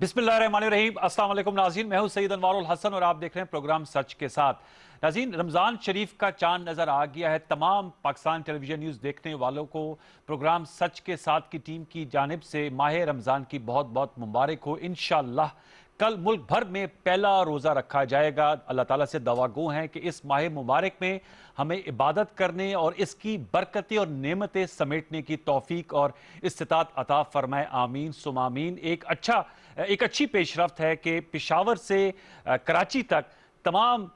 बिस्मिल्लाहिर्रहमानिर्रहीम। अस्सलाम वालेकुम नाज़रीन, मैं हूं सैयद अनवारुल हसन और आप देख रहे हैं प्रोग्राम सच के साथ। नाज़रीन, रमज़ान शरीफ का चांद नज़र आ गया है। तमाम पाकिस्तान टेलीविजन न्यूज़ देखने वालों को प्रोग्राम सच के साथ की टीम की जानिब से माह रमज़ान की बहुत बहुत मुबारक हो। इंशाअल्लाह कल मुल्क भर में पहला रोज़ा रखा जाएगा। अल्लाह ताला से दुआगो हैं कि इस माह मुबारक में हमें इबादत करने और इसकी बरकतें और नेमतें समेटने की तौफीक और इस्तिताअत अता फरमाए। आमीन सुम आमीन। एक अच्छी पेशरफ्त है कि पेशावर से कराची तक तमाम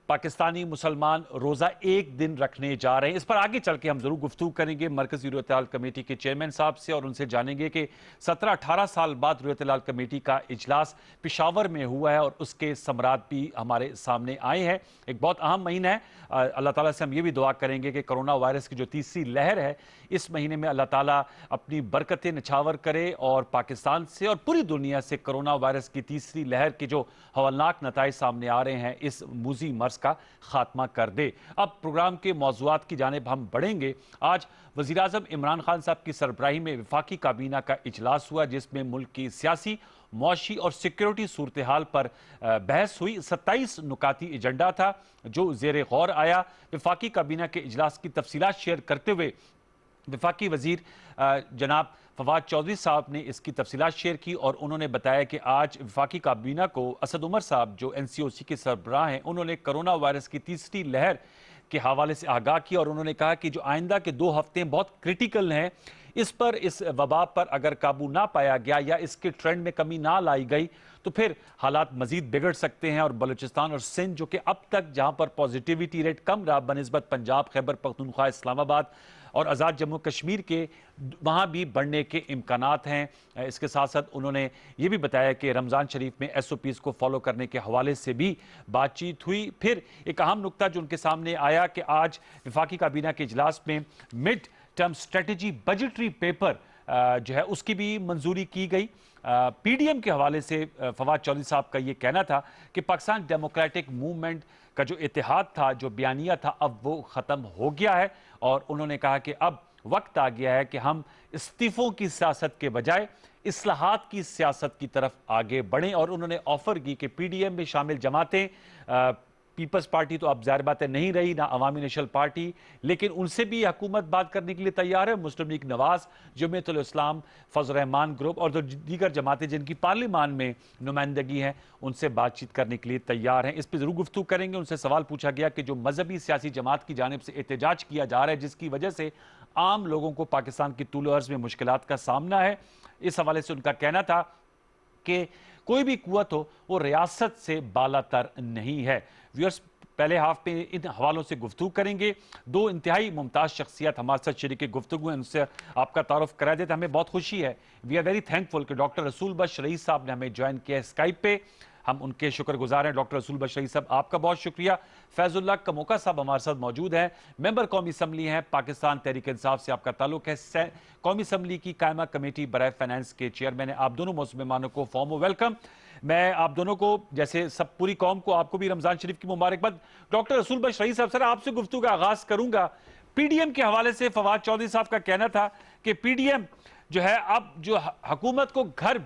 पाकिस्तानी मुसलमान रोज़ा एक दिन रखने जा रहे हैं। इस पर आगे चल के हम जरूर गुफ्तगू करेंगे मरकज़ी रूयत-ए-हाल कमेटी के चेयरमैन साहब से और उनसे जानेंगे कि 17-18 साल बाद रूयत-ए-हाल कमेटी का इजलास पेशावर में हुआ है और उसके समरात भी हमारे सामने आए हैं। एक बहुत अहम महीना है। अल्लाह ताला से हम ये भी दुआ करेंगे कि कोरोना वायरस की जो तीसरी लहर है, इस महीने में अल्लाह ताला अपनी बरकतें निछावर करे और पाकिस्तान से और पूरी दुनिया से कोरोना वायरस की तीसरी लहर के जो हवलनाक नताइज सामने आ रहे हैं, इस मूजी मर्ज का खात्मा कर दे। अब प्रोग्राम के मौज़ूआत की जानिब हम बढ़ेंगे। आज वज़ीर आज़म इमरान खान साहब की सरबराही में वफाकी काबीना का इजलास हुआ, जिसमें मुल्क की सियासी, मुआशी और सिक्योरिटी सूरत हाल पर बहस हुई। 27 नुकाती एजेंडा था जो ज़ेर गौर आया। वफाकी काबीना के इजलास की तफसीलात शेयर करते हुए वफाकी वजीर जनाब फवाद चौधरी साहब ने इसकी तफसीलात शेयर की और उन्होंने बताया कि आज वफाकी काबीना को असद उमर साहब जो NCOC के सरबराह हैं, उन्होंने कोरोना वायरस की तीसरी लहर के हवाले से आगाह किया और उन्होंने कहा कि जो आइंदा के 2 हफ्ते बहुत क्रिटिकल हैं, इस वबा पर अगर काबू ना पाया गया या इसके ट्रेंड में कमी ना लाई गई तो फिर हालात मजीद बिगड़ सकते हैं और बलूचिस्तान और सिंध, जो कि अब तक जहां पर पॉजिटिविटी रेट कम रहा बनिस्बत पंजाब, खैबर पख्तूनख्वा, इस्लामाबाद और आज़ाद जम्मू कश्मीर के, वहाँ भी बढ़ने के इम्कानात हैं। इसके साथ साथ उन्होंने ये भी बताया कि रमज़ान शरीफ में SOPs को फॉलो करने के हवाले से भी बातचीत हुई। फिर एक अहम नुकता जो उनके सामने आया कि आज वफाकी काबीना के इजलास में mid term strategy budgetary paper जो है उसकी भी मंजूरी की गई। PDM के हवाले से फवाद चौधरी साहब का ये कहना था कि पाकिस्तान डेमोक्रेटिक मूवमेंट का जो इतिहाद था, जो बयानिया था, अब वो ख़त्म हो गया है और उन्होंने कहा कि अब वक्त आ गया है कि हम इस्तीफ़ों की सियासत के बजाय इस्लाहात की सियासत की तरफ आगे बढ़ें। और उन्होंने ऑफर की कि PDM में शामिल जमातें, पीपल्स पार्टी तो अब ज़ाहिर बात है नहीं रही, ना अवामी नेशनल पार्टी, लेकिन उनसे भी हुकूमत बात करने के लिए तैयार है। मुस्लिम लीग नवाज, जमीयतुल इस्लाम, फजल रहमान ग्रुप और जो दीगर जमातें जिनकी पार्लिमान में नुमाइंदगी है, उनसे बातचीत करने के लिए तैयार हैं। इस पर जरूर गुफ्तगू करेंगे। उनसे सवाल पूछा गया कि जो मजहबी सियासी जमात की जानिब से एहतजाज किया जा रहा है, जिसकी वजह से आम लोगों को पाकिस्तान की तूल अर्ज में मुश्किलात का सामना है, इस हवाले से उनका कहना था कि कोई भी कुव्वत हो वो रियासत से बालातर नहीं है। व्यूअर्स, पहले हाफ में इन हवालों से गुफ्तगू करेंगे। 2 इंतहाई मुमताज शख्सियत हमारे साथ शरीक गुफ्तगू हैं, उनसे आपका तारुफ करा देते हमें बहुत खुशी है। वी आर वेरी थैंकफुल कि डॉक्टर रसूल बख्श रईस साहब ने हमें ज्वाइन किया स्काइप पे। हम उनके शुक्रगुजार हैं। डॉक्टर रसूल बख्श रईस साहब, आपका बहुत शुक्रिया। फैजुल्लाह कमोका साहब हमारे साथ मौजूद हैं, मेंबर कौमी असम्बली हैं, पाकिस्तान तहरीक इंसाफ से आपका ताल्लुक है, कौमी असम्बली की कायमा कमेटी बराए फाइनेंस के चेयरमैन है। आप दोनों मौजूद मेहमानों को फॉर्म वेलकम। मैं आप दोनों को, जैसे सब पूरी कौम को, आपको भी रमजान शरीफ की मुबारकबाद। डॉक्टर रसूल बख्श रईस साहब, सर आपसे गुफ्तगू का आगाज करूंगा। PDM के हवाले से फवाद चौधरी साहब का कहना था कि PDM जो है, अब जो हुकूमत को घर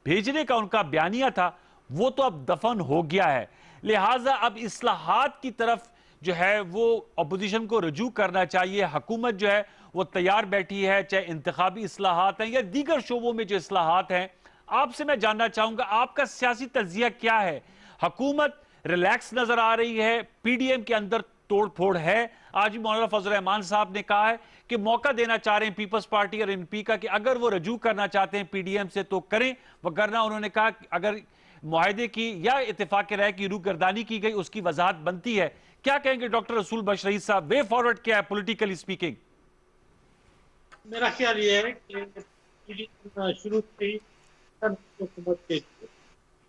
भेजने का उनका बयानिया था वो तो अब दफन हो गया है, लिहाजा अब इस्लाहात की तरफ जो है वो अपोजिशन को रजू करना चाहिए। हुकूमत जो है वो तैयार बैठी है, चाहे इंतखाबी इस्लाहात हैं या दीगर शोबों में जो इस्लाहात हैं। आपसे मैं जानना चाहूंगा आपका सियासी तज्जिया क्या है? हुकूमत रिलैक्स नजर आ रही है, PDM के अंदर तोड़ फोड़ है? आज भी मौलाना फजल रहमान साहब ने कहा है कि मौका देना चाह रहे हैं पीपल्स पार्टी और MP का कि अगर वो रजू करना चाहते हैं PDM से तो करें, वगरना उन्होंने कहा कि अगर मुआहदे की या इत्तेफाक के राय की रूगर्दानी की गई उसकी वजाहत बनती है। क्या कहेंगे डॉक्टर रसूल बख्श रईस साहब, वे फॉरवर्ड क्या है पॉलिटिकली स्पीकिंग? मेरा ख्याल ये है कि शुरू से ही हुकूमत के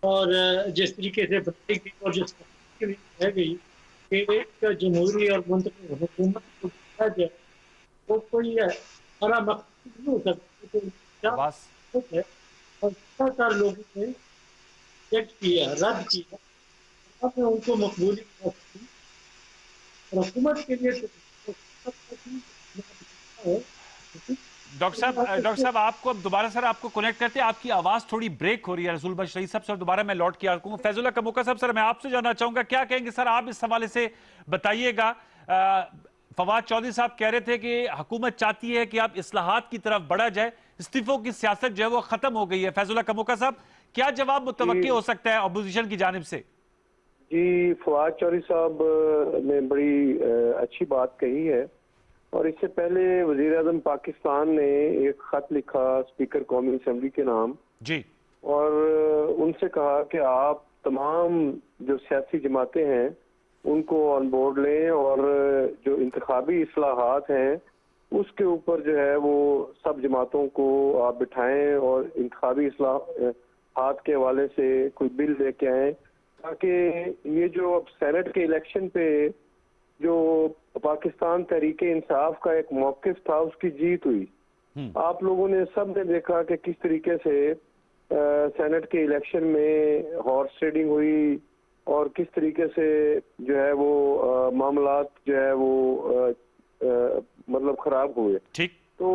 और जिस तरीके से बनाई गई और जिस तरीके से रह गई कि एक जमहूरी और मुंतखब हुकूमत को दिया जाए, वो कोई बड़ा मकसद नहीं हो सकता। तो क्या आवाज है और लगातार लोगों ने रिजेक्ट किया, रद्द किया, अब मैं उनको मकबूली और हुकूमत के लिए तो है। डॉक्टर साहब आपको अब दोबारा सर आपको कनेक्ट करते हैं, आपकी आवाज थोड़ी ब्रेक हो रही है रसूल बख्श रईस साहब। सर दोबारा मैं लौट के आऊंगा। फैजुल्लाह कमोका साहब, सर मैं आपसे जानना चाहूंगा क्या कहेंगे सर आप इस हवाले से बताइएगा। फवाद चौधरी साहब कह रहे थे कि हुकूमत चाहती है कि आप इस्लाहात की तरफ बढ़ा जाए, इस्तीफों की सियासत जो है वो खत्म हो गई है। फैजुल्लाह कमोका साहब, क्या जवाब मुतवक्की हो सकता है अपोजिशन की जानिब से? जी, फवाद चौधरी साहब ने बड़ी अच्छी बात कही है। और इससे पहले वजीर आजम पाकिस्तान ने एक खत लिखा स्पीकर कौमी असम्बली के नाम जी, और उनसे कहा कि आप तमाम जो सियासी जमातें हैं उनको ऑन बोर्ड लें और जो इंतखाबी इस्लाहात हैं उसके ऊपर जो है वो सब जमातों को आप बिठाएं और इंतखाबी इस्लाहात के हवाले से कोई बिल लेके आएं, ताकि ये जो अब सेनेट के इलेक्शन पे जो पाकिस्तान तहरीक इंसाफ का एक मौकिफ था उसकी जीत हुई। आप लोगों ने सब ने देखा कि किस तरीके से सेनेट के इलेक्शन में हॉर्स ट्रेडिंग हुई और किस तरीके से जो है वो मामलात जो है वो मतलब खराब हुए। ठीक। तो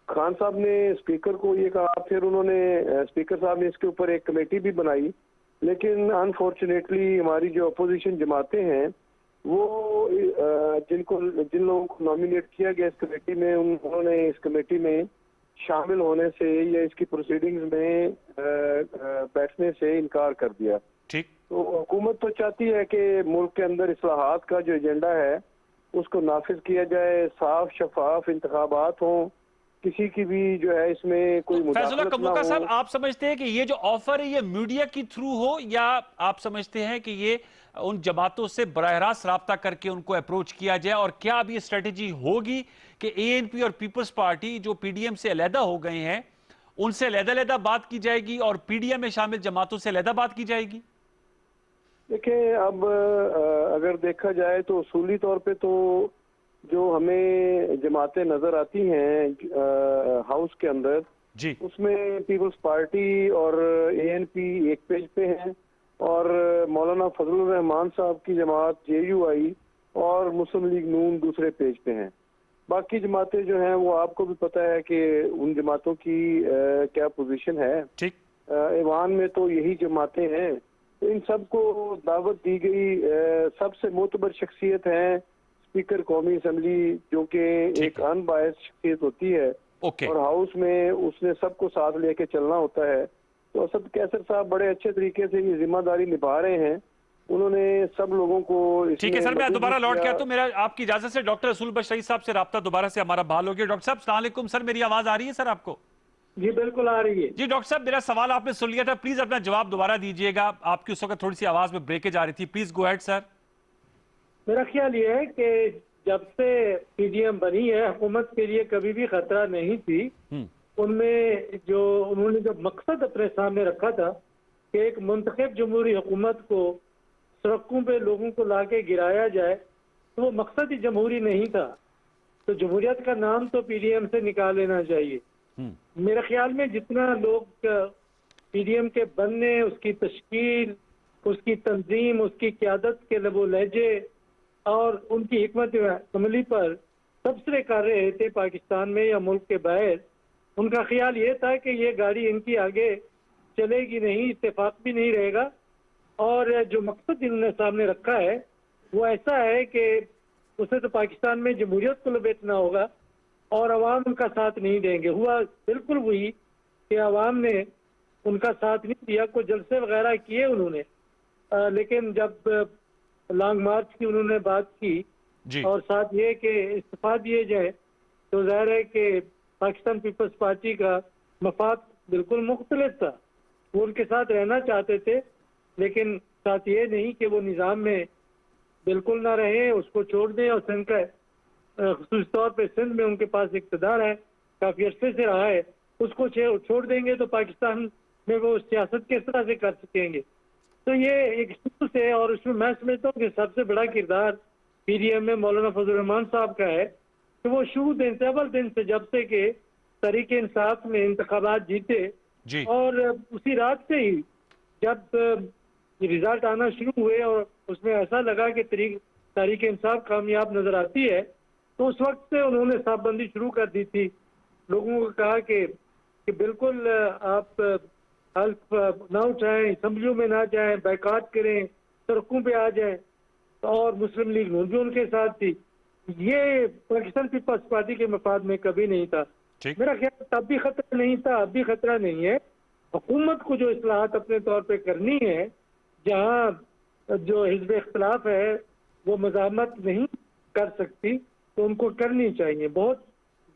खान साहब ने स्पीकर को ये कहा, फिर उन्होंने स्पीकर साहब ने इसके ऊपर एक कमेटी भी बनाई, लेकिन अनफॉर्चुनेटली हमारी जो अपोजिशन जमातें हैं वो जिन लोगों को नॉमिनेट किया गया इस कमेटी में, उन्होंने इस कमेटी में शामिल होने से या इसकी प्रोसीडिंग्स में बैठने से इनकार कर दिया। ठीक। तो हुकूमत तो चाहती है कि मुल्क के अंदर इस्लाहात का जो एजेंडा है उसको नाफिज किया जाए, साफ शफाफ इंतखाबात हों, किसी की भी जो है इसमें कोई फैजुल्लाह मुदाखलत ना कमोका साहब, हो। आप समझते हैं कि ये जो ऑफर है ये मीडिया की थ्रू हो, या आप समझते हैं कि ये उन जमातों से बराह रास्त राब्ता करके उनको अप्रोच किया जाए? और क्या अब ये स्ट्रेटेजी होगी कि एएनपी और पीपल्स पार्टी जो पीडीएम से अलहदा हो गए हैं उनसे अलहदा बात की जाएगी और पीडीएम में शामिल जमातों से अलहदा बात की जाएगी? देखिए, अब अगर देखा जाए तो उसूली तौर पे तो जो हमें जमातें नजर आती हैं हाउस के अंदर जी, उसमें पीपल्स पार्टी और एएनपी एक पेज पे हैं और मौलाना फजलुर रहमान साहब की जमात जेयूआई और मुस्लिम लीग नून दूसरे पेज पे हैं। बाकी जमातें जो हैं वो आपको भी पता है कि उन जमातों की क्या पोजीशन है। ठीक। ईवान में तो यही जमातें हैं। तो इन सबको दावत दी गई। सबसे मोतबर शख्सियत हैं स्पीकर कौमी असम्बली, जो कि एक अनबायस शख्सियत होती है और हाउस में उसने सबको साथ लेके चलना होता है। तो असद कैसर साहब बड़े अच्छे तरीके से ये जिम्मेदारी निभा रहे हैं। उन्होंने सब लोगों को ठीक है सर, मैं दोबारा लौट के आता हूं। मेरा आपकी इजाजत से डॉक्टर रसूल बख्श रईस साहब से राब्ता दोबारा से हमारा बहाल हो गया। डॉक्टर साहब अस्सलाम वालेकुम। सर मेरी आवाज आ रही है सर आपको? जी बिल्कुल आ रही है। जी डॉक्टर साहब, मेरा सवाल आपने सुन लिया था, प्लीज अपना जवाब दोबारा दीजिएगा। आपकी उस वक्त थोड़ी सी आवाज में ब्रेकेज आ रही थी। Please go ahead sir. मेरा ख्याल ये है कि जब से पीडीएम बनी है हुकूमत के लिए कभी भी खतरा नहीं थी। उनमें जो उन्होंने जब मकसद अपने सामने रखा था कि एक मुंतखब जमहूरी हुकूमत को सड़कों पे लोगों को लाके गिराया जाए, तो वो मकसद ही जमहूरी नहीं था। तो जमहूरियत का नाम तो पीडीएम से निकाल लेना चाहिए। मेरे ख्याल में जितना लोग पीडीएम के बनने, उसकी तश्कील, उसकी तंजीम, उसकी क़यादत के लबो लहजे और उनकी हिकमत अमली पर तबसरे कर रहे थे पाकिस्तान में या मुल्क के बाहर, उनका ख्याल ये था कि ये गाड़ी इनकी आगे चलेगी नहीं, इत्तेफाक भी नहीं रहेगा। और जो मकसद इन्होंने सामने रखा है वो ऐसा है कि उसे तो पाकिस्तान में जमहूरियत को लपेटना होगा और अवाम उनका साथ नहीं देंगे। हुआ बिल्कुल वही कि अवाम ने उनका साथ नहीं दिया। कुछ जलसे वगैरह किए उन्होंने, लेकिन जब लॉन्ग मार्च की उन्होंने बात की और साथ ये कि इस्तीफा दिए जाए, तो जाहिर है कि पाकिस्तान पीपल्स पार्टी का मफाद बिल्कुल मुख्तलिफ था। वो उनके साथ रहना चाहते थे, लेकिन साथ ये नहीं कि वो निज़ाम में बिल्कुल ना रहे, उसको छोड़ दें। और सिंध का ख़ुसूस तौर पर सिंध में उनके पास इक़्तिदार है, काफ़ी अरसे से रहा है, उसको छोड़ देंगे तो पाकिस्तान में वो सियासत किस तरह से कर सकेंगे। तो ये एक शुरू से, और उसमें मैं समझता हूँ कि सबसे बड़ा किरदार पीडीएम में मौलाना फजलुर रहमान साहब का है कि वो शुरू दिन से, अव्वल दिन से, जब से कि तहरीक इंसाफ में इंतखाबात जीते और उसी रात से ही जब रिजल्ट आना शुरू हुए और उसमें ऐसा लगा कि तहरीक इंसाफ कामयाब नजर आती है, तो उस वक्त से उन्होंने साफबंदी शुरू कर दी थी लोगों को कहा कि बिल्कुल आप हल्फ ना उठाएं, असम्बलियों में ना जाएं, बाइकाट करें, सड़कों पे आ जाएं, और मुस्लिम लीग नून भी उनके साथ थी। ये पाकिस्तान पीपल्स पार्टी के मफाद में कभी नहीं था। मेरा ख्याल तब भी खतरा नहीं था, अब भी खतरा नहीं है। हुकूमत को जो इस्लाहात अपने तौर पे करनी है, जहाँ जो हिज़्ब इख्तिलाफ है वो मज़ामत नहीं कर सकती, तो उनको करनी चाहिए। बहुत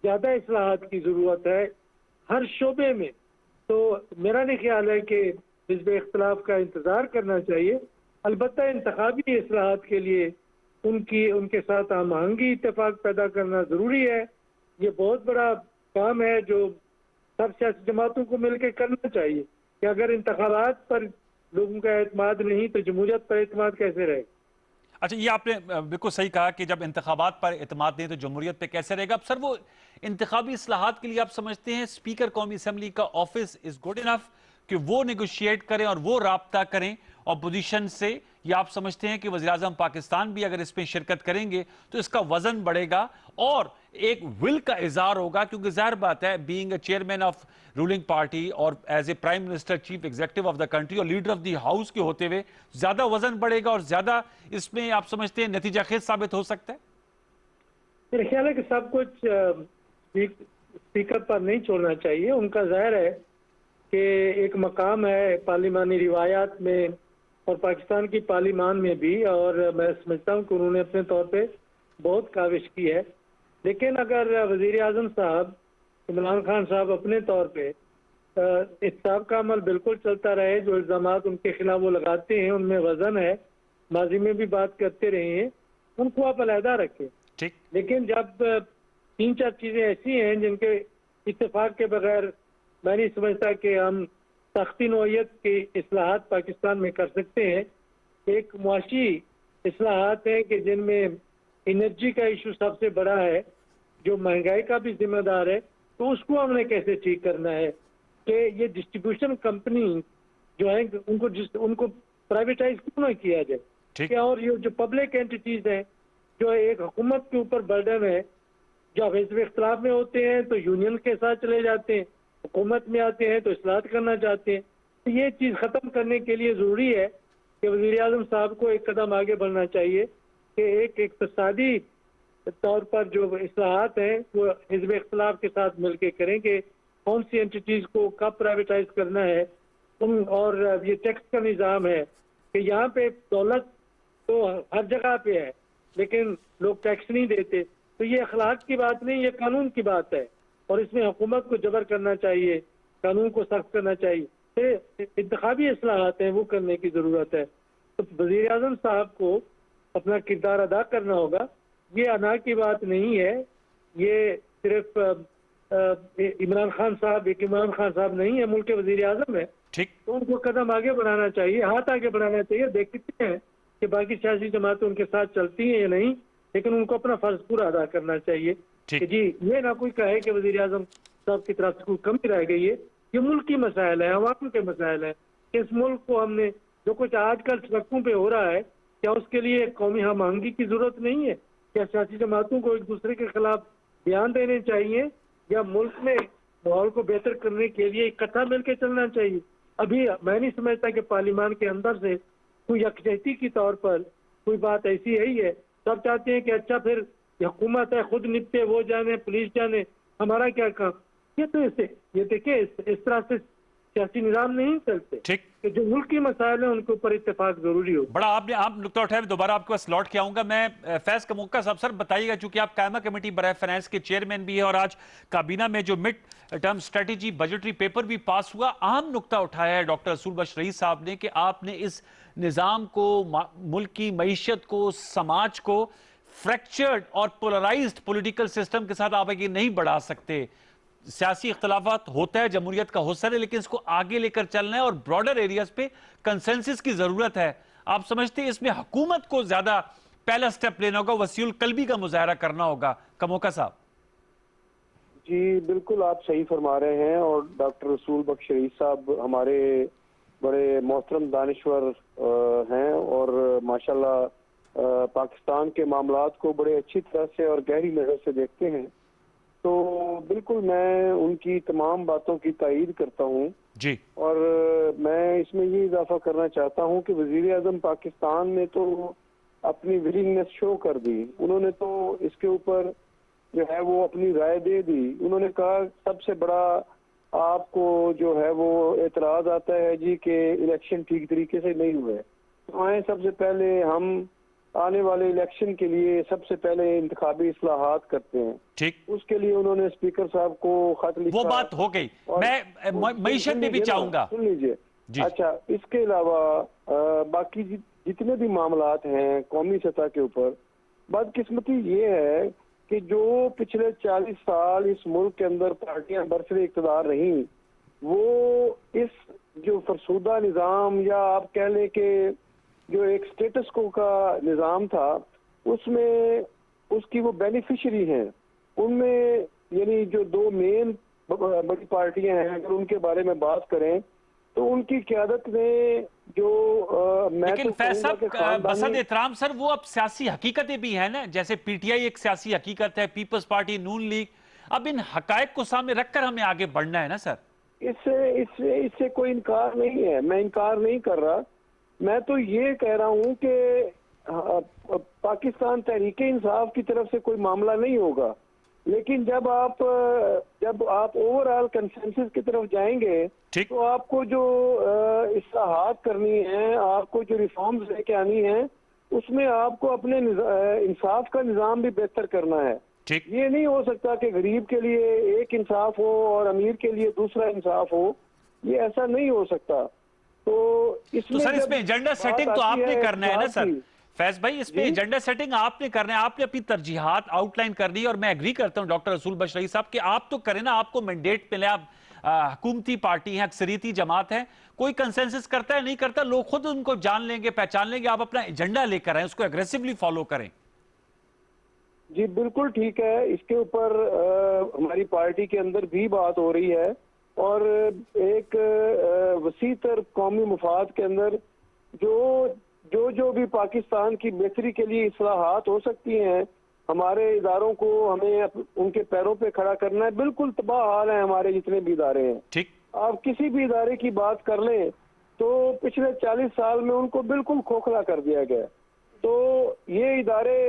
ज़्यादा इस्लाहात की ज़रूरत है हर शोबे में। तो मेरा नहीं ख्याल है कि हिज़्ब इख्तिलाफ का इंतज़ार करना चाहिए। अलबत्ता इंतखाबी इस्लाहात के लिए उनके साथ हम आहंगी इत्तेफाक पैदा करना ज़रूरी है। ये बहुत बड़ा काम है जो सब सियासी जमातों को मिलकर करना चाहिए कि अगर इंतखाबात पर लोगों का एतमाद नहीं तो जमहूरियत पर एतमाद कैसे रहेगा। अच्छा, ये आपने बिल्कुल सही कहा कि जब इंतखाबात पर एतमाद नहीं तो जमहूरियत पे कैसे रहेगा। अब सर, वो इंतखाबी इस्लाहात के लिए आप समझते हैं स्पीकर कौमी असम्बली का ऑफिस इज गुड इनफ कि वो निगोशिएट करें और वो राब्ता करें अपोजिशन से, या आप समझते हैं कि वज़ीर-ए-आज़म पाकिस्तान भी अगर इसमें शिरकत करेंगे तो इसका वजन बढ़ेगा और एक विल का इजहार होगा? क्योंकि जाहिर बात है, being a chairman of ruling party और as a prime minister, chief executive of the country और लीडर ऑफ द हाउस के होते हुए ज्यादा वजन बढ़ेगा और ज्यादा इसमें आप समझते हैं नतीजा खेज साबित हो सकता है? मेरा ख्याल है कि सब कुछ स्पीकर पर नहीं छोड़ना चाहिए। उनका ज़ाहिर है कि एक मकाम है पार्लिमानी रिवायात में और पाकिस्तान की पार्लिमान में भी, और मैं समझता हूँ कि उन्होंने अपने तौर पे बहुत काविश की है। लेकिन अगर वज़ीर आज़म साहब इमरान खान साहब अपने तौर पे इंसाफ का अमल बिल्कुल चलता रहे, जो इल्ज़ामात उनके खिलाफ वो लगाते हैं उनमें वजन है, माजी में भी बात करते रहे हैं, उनको आप अलहदा रखें। ठीक। लेकिन जब 3-4 चीज़ें ऐसी हैं जिनके इत्तेफाक के बगैर मैं नहीं समझता कि हम सख्ती नौयत के इस्लाहात पाकिस्तान में कर सकते हैं। एक मुआशी इस्लाहात हैं कि जिनमें एनर्जी का इशू सबसे बड़ा है, जो महंगाई का भी जिम्मेदार है, तो उसको हमने कैसे ठीक करना है कि ये डिस्ट्रीब्यूशन कंपनी जो है उनको प्राइवेटाइज क्यों ना किया जाए। ठीक। और ये जो पब्लिक एंटिटीज हैं, जो एक हुकूमत के ऊपर बर्डन है, जब हिज़्ब इख्तिलाफ में होते हैं तो यूनियन के साथ चले जाते हैं, हुकूमत में आते हैं तो इस्लाहत करना चाहते हैं। तो ये चीज़ ख़त्म करने के लिए ज़रूरी है कि वज़ीर आज़म साहब को एक कदम आगे बढ़ना चाहिए कि एक इक़्तिसादी तौर पर जो इस्लाहात हैं वो हिज़्ब इख्तिलाफ के साथ मिलकर करेंगे। कौन सी एंटिटीज़ को कब प्राइवेटाइज करना है, और ये टैक्स का निज़ाम है कि यहाँ पे दौलत तो हर जगह पे है लेकिन लोग टैक्स नहीं देते। तो ये अखलाक की बात नहीं, ये कानून की बात है, और इसमें हुकूमत को जबर करना चाहिए, कानून को सख्त करना चाहिए। तो इंतखाबी इस्लाहात हैं वो करने की ज़रूरत है। तो वज़ीर आज़म साहब को अपना किरदार अदा करना होगा। ये अना की बात नहीं है, ये सिर्फ इमरान खान साहब एक इमरान खान साहब नहीं है, मुल्क के वज़ीर आज़म है। ठीक। तो उनको कदम आगे बढ़ाना चाहिए, हाथ आगे बढ़ाना चाहिए। देखते हैं कि बाकी सियासी जमातें उनके साथ चलती हैं या नहीं, लेकिन उनको अपना फर्ज पूरा अदा करना चाहिए कि जी ये ना कोई कहे कि वज़ीर आज़म साहब की तरफ से कोई कमी रह गई है। ये मुल्क की मसाइल है, अवाम के मसाइल है। इस मुल्क को हमने जो कुछ आजकल सड़कों पे हो रहा है, क्या उसके लिए कौमी हम आहंगी की जरूरत नहीं है? क्या सियासी जमातों को एक दूसरे के खिलाफ बयान देने चाहिए, या मुल्क में माहौल को बेहतर करने के लिए इकट्ठा मिलकर चलना चाहिए? अभी मैं नहीं समझता कि पार्लियामान के अंदर से कोई यकजहती के तौर पर कोई बात ऐसी है ही है। सब चाहते हैं कि अच्छा फिर हुकूमत है खुद निपटे, वो जाने, पुलिस जाने, हमारा क्या काम। ये तो ये देखिए इस तरह से सियासी निज़ाम नहीं चलते। ठीक। कि जो मुल्क की मसाइल है उनके ऊपर इत्तेफाक जरूरी हो। बड़ा आपने आप नुकता उठाया, दोबारा आपके पास लौट के आऊंगा मैं। फैज कमोक्का साहब, सर बताइएगा, चूंकि आप कायमा कमेटी बराए फाइनेंस के चेयरमैन भी है और आज काबीना में जो mid term strategy budgetary paper भी पास हुआ, अहम नुकता उठाया है डॉक्टर रसूल बख्श रईस साहब ने कि आपने इस निज़ाम को, मुल्क की मईशत को, समाज को फ्रैक्चर्ड और पोलराइज्ड पॉलिटिकल सिस्टम के साथ आप आगे नहीं बढ़ा सकते। सियासी इख्तलाफात होता है, जमहूरियत का हिस्सा है, लेकिन इसको आगे लेकर चलना है और ब्रॉडर एरियाज पे कंसेंसस की जरूरत है। आप समझते हैं इसमें हुकूमत को ज्यादा पहला स्टेप लेना होगा, वसीउल कल्बी का मुजाहरा करना होगा? कमोका साहब जी बिल्कुल आप सही फरमा रहे हैं, और डॉक्टर रसूल बख्श रईस साहब हमारे बड़े मोहतरम दानिश्वर हैं और माशाल्लाह पाकिस्तान के मामलात को बड़े अच्छी तरह से और गहरी नज़र से देखते हैं। तो बिल्कुल मैं उनकी तमाम बातों की तायीद करता हूँ। जी। और मैं इसमें ये इजाफा करना चाहता हूँ कि वजीर आजम पाकिस्तान ने तो अपनी विलिंगनेस शो कर दी। उन्होंने तो इसके ऊपर जो है वो अपनी राय दे दी। उन्होंने कहा सबसे बड़ा आपको जो है वो एतराज आता है जी कि इलेक्शन ठीक तरीके से नहीं हुए, तो आए सबसे पहले हम आने वाले इलेक्शन के लिए सबसे पहले इंतखाबी इस्लाहात करते हैं। ठीक, उसके लिए उन्होंने स्पीकर साहब को खत लिखा। वो बात हो गई। और मैं मईशत में भी चाहूंगा। सुन लीजिए। जी। अच्छा, इसके अलावा बाकी जितने भी मामलात हैं कौमी सतह के ऊपर, बदकिस्मती ये है कि जो पिछले 40 साल इस मुल्क के अंदर पार्टियां बरसरे इक़्तिदार रहीं, वो इस जो फरसूदा निज़ाम या आप कह लें कि जो एक स्टेटस को का निज़ाम था, उसमें उसकी वो बेनिफिशरी हैं। उनमें यानी जो दो मेन बड़ी पार्टियां हैं, अगर उनके बारे में बात करें तो उनकी क़यादत में जो लेकिन तो फैज कहूंगा कि साहब, बसंत एहतराम सर, वो अब सियासी हकीकतें भी है ना, जैसे पीटीआई एक सियासी हकीकत है, पीपल्स पार्टी, नून लीग। अब इन हकायक को सामने रखकर हमें आगे बढ़ना है ना सर। इससे कोई इनकार नहीं है, मैं इनकार नहीं कर रहा। मैं तो ये कह रहा हूँ कि पाकिस्तान तहरीक इंसाफ की तरफ से कोई मामला नहीं होगा, लेकिन जब आप ओवरऑल कंसेंसस की तरफ जाएंगे तो आपको जो इस्लाहात करनी है, आपको जो रिफॉर्म्स लेके आनी है, उसमें आपको अपने इंसाफ का निज़ाम भी बेहतर करना है। ये नहीं हो सकता कि गरीब के लिए एक इंसाफ हो और अमीर के लिए दूसरा इंसाफ हो, ये ऐसा नहीं हो सकता। तो सर इसमें एजेंडा सेटिंग तो आपने करना है ना सर फैज भाई, इसमें एजेंडा सेटिंग आपने करना है, आपने अपनी तरजीहात आउटलाइन करनी है। और मैं एग्री करता हूं डॉक्टर रसूल बशरई साहब कि आप तो करें ना, आपको मैंडेट मिले, आप हुकूमती पार्टी है, अक्सरियती जमात है, कोई कंसेंसस करता है नहीं करता, लोग खुद उनको जान लेंगे, पहचान लेंगे। आप अपना एजेंडा लेकर आए, उसको एग्रेसिवली फॉलो करें। जी बिल्कुल ठीक है। इसके ऊपर हमारी पार्टी के अंदर भी बात हो रही है और एक वसीतर कौमी मुफाद के अंदर जो भी पाकिस्तान की बेहतरी के लिए इस्लाहात हो सकती हैं, हमारे इदारों को हमें उनके पैरों पे खड़ा करना है। बिल्कुल तबाह हाल है हमारे जितने भी इदारे हैं। ठीक, आप किसी भी इदारे की बात कर लें तो पिछले 40 साल में उनको बिल्कुल खोखला कर दिया गया। तो ये इदारे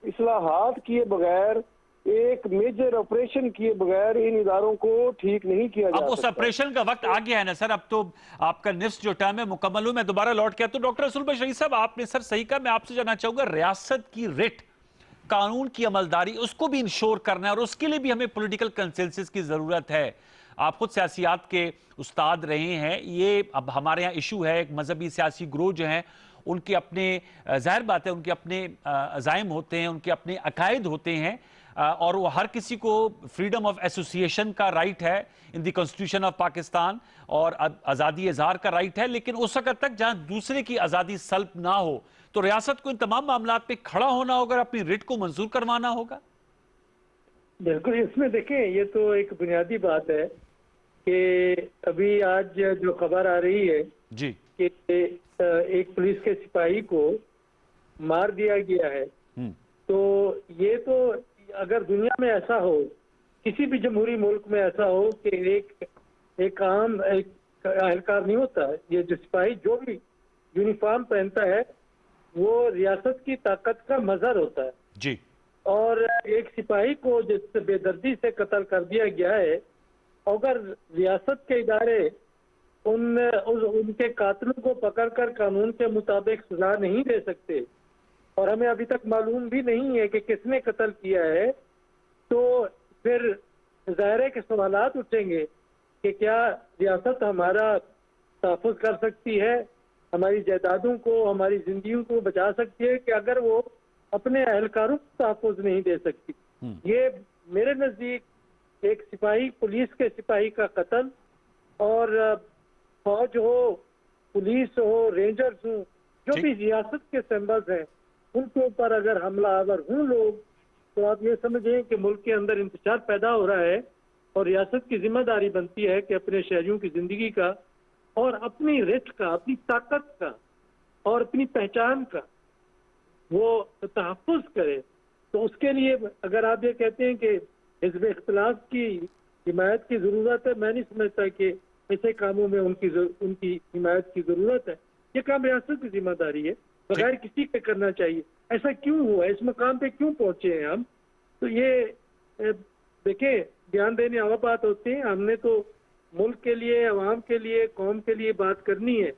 इस्लाहात किए बगैर, एक मेजर ऑपरेशन किए बगैर इन इदारों को ठीक नहीं किया जा सकता। अब उस ऑपरेशन का वक्त आ गया है ना सर, अब तो आपका निफ्स जो टर्म है मुकम्मल हुआ। मैं दोबारा लौट के आता हूं डॉक्टर रसूल बशरई साहब, आपने सर सही कहा। मैं आपसे जानना चाहूंगा, रियासत की रिट, कानून की अमलदारी, उसको भी इंश्योर करना है और उसके लिए भी हमें पॉलिटिकल कंसेंसस की जरूरत है। आप खुद सियासियात के उस्ताद रहे हैं, ये अब हमारे यहाँ इशू है। एक मजहबी सियासी ग्रोह जो है उनके अपने, जाहिर बात है, उनके अपने अज़ाइम होते हैं, उनके अपने अकायद होते हैं, और वो हर किसी को फ्रीडम ऑफ एसोसिएशन का राइट है in the constitution of Pakistan, और आज़ादी इजहार का राइट है। लेकिन उस वक्त तक जहां दूसरे की आज़ादी सल्ब ना हो, तो रियासत को इन तमाम मामलात पे खड़ा होना होगा, अपनी रिट को मंजूर करवाना होगा। बिल्कुल, इसमें देखें, ये तो एक बुनियादी बात है कि अभी आज जो खबर आ रही है जी कि एक पुलिस के सिपाही को मार दिया गया है, तो ये तो अगर दुनिया में ऐसा हो, किसी भी जमहूरी मुल्क में ऐसा हो कि एक आम एहलकार नहीं होता, ये जो सिपाही जो भी यूनिफॉर्म पहनता है वो रियासत की ताकत का मजहर होता है जी। और एक सिपाही को जिस बेदर्दी से कत्ल कर दिया गया है, अगर रियासत के इदारे उनके कातिलों को पकड़कर कानून के मुताबिक सजा नहीं दे सकते और हमें अभी तक मालूम भी नहीं है कि किसने कत्ल किया है, तो फिर ज़ाहिर के सवालात उठेंगे कि क्या रियासत हमारा तहफ़्फ़ुज़ कर सकती है, हमारी जायदादों को, हमारी जिंदगियों को बचा सकती है, कि अगर वो अपने अहलकारों को तहफ़्फ़ुज़ नहीं दे सकती। ये मेरे नज़दीक एक सिपाही, पुलिस के सिपाही का कत्ल, और फौज हो, पुलिस हो, रेंजर्स हो, जो भी रियासत के सिंबल्स हैं, उनके ऊपर अगर हमला आवर हों लोग, तो आप ये समझें कि मुल्क के अंदर इंतशार पैदा हो रहा है और रियासत की जिम्मेदारी बनती है कि अपने शहरियों की जिंदगी का और अपनी रिट का, अपनी ताकत का और अपनी पहचान का वो तहफ़्फ़ुज़ करे। तो उसके लिए अगर आप ये कहते हैं कि हिज़्ब इख्तिलाफ की हिमायत की ज़रूरत है। मैं नहीं समझता कि ऐसे कामों में उनकी हिमायत की ज़रूरत है। ये काम रियासत की जिम्मेदारी है, बगैर किसी के करना चाहिए। ऐसा क्यों हुआ, इस मकाम पे क्यों पहुंचे हैं हम? तो ये देखिए, ध्यान देने वाला बात होती है। हमने तो मुल्क के लिए, अवाम के लिए, कौम के लिए बात करनी है,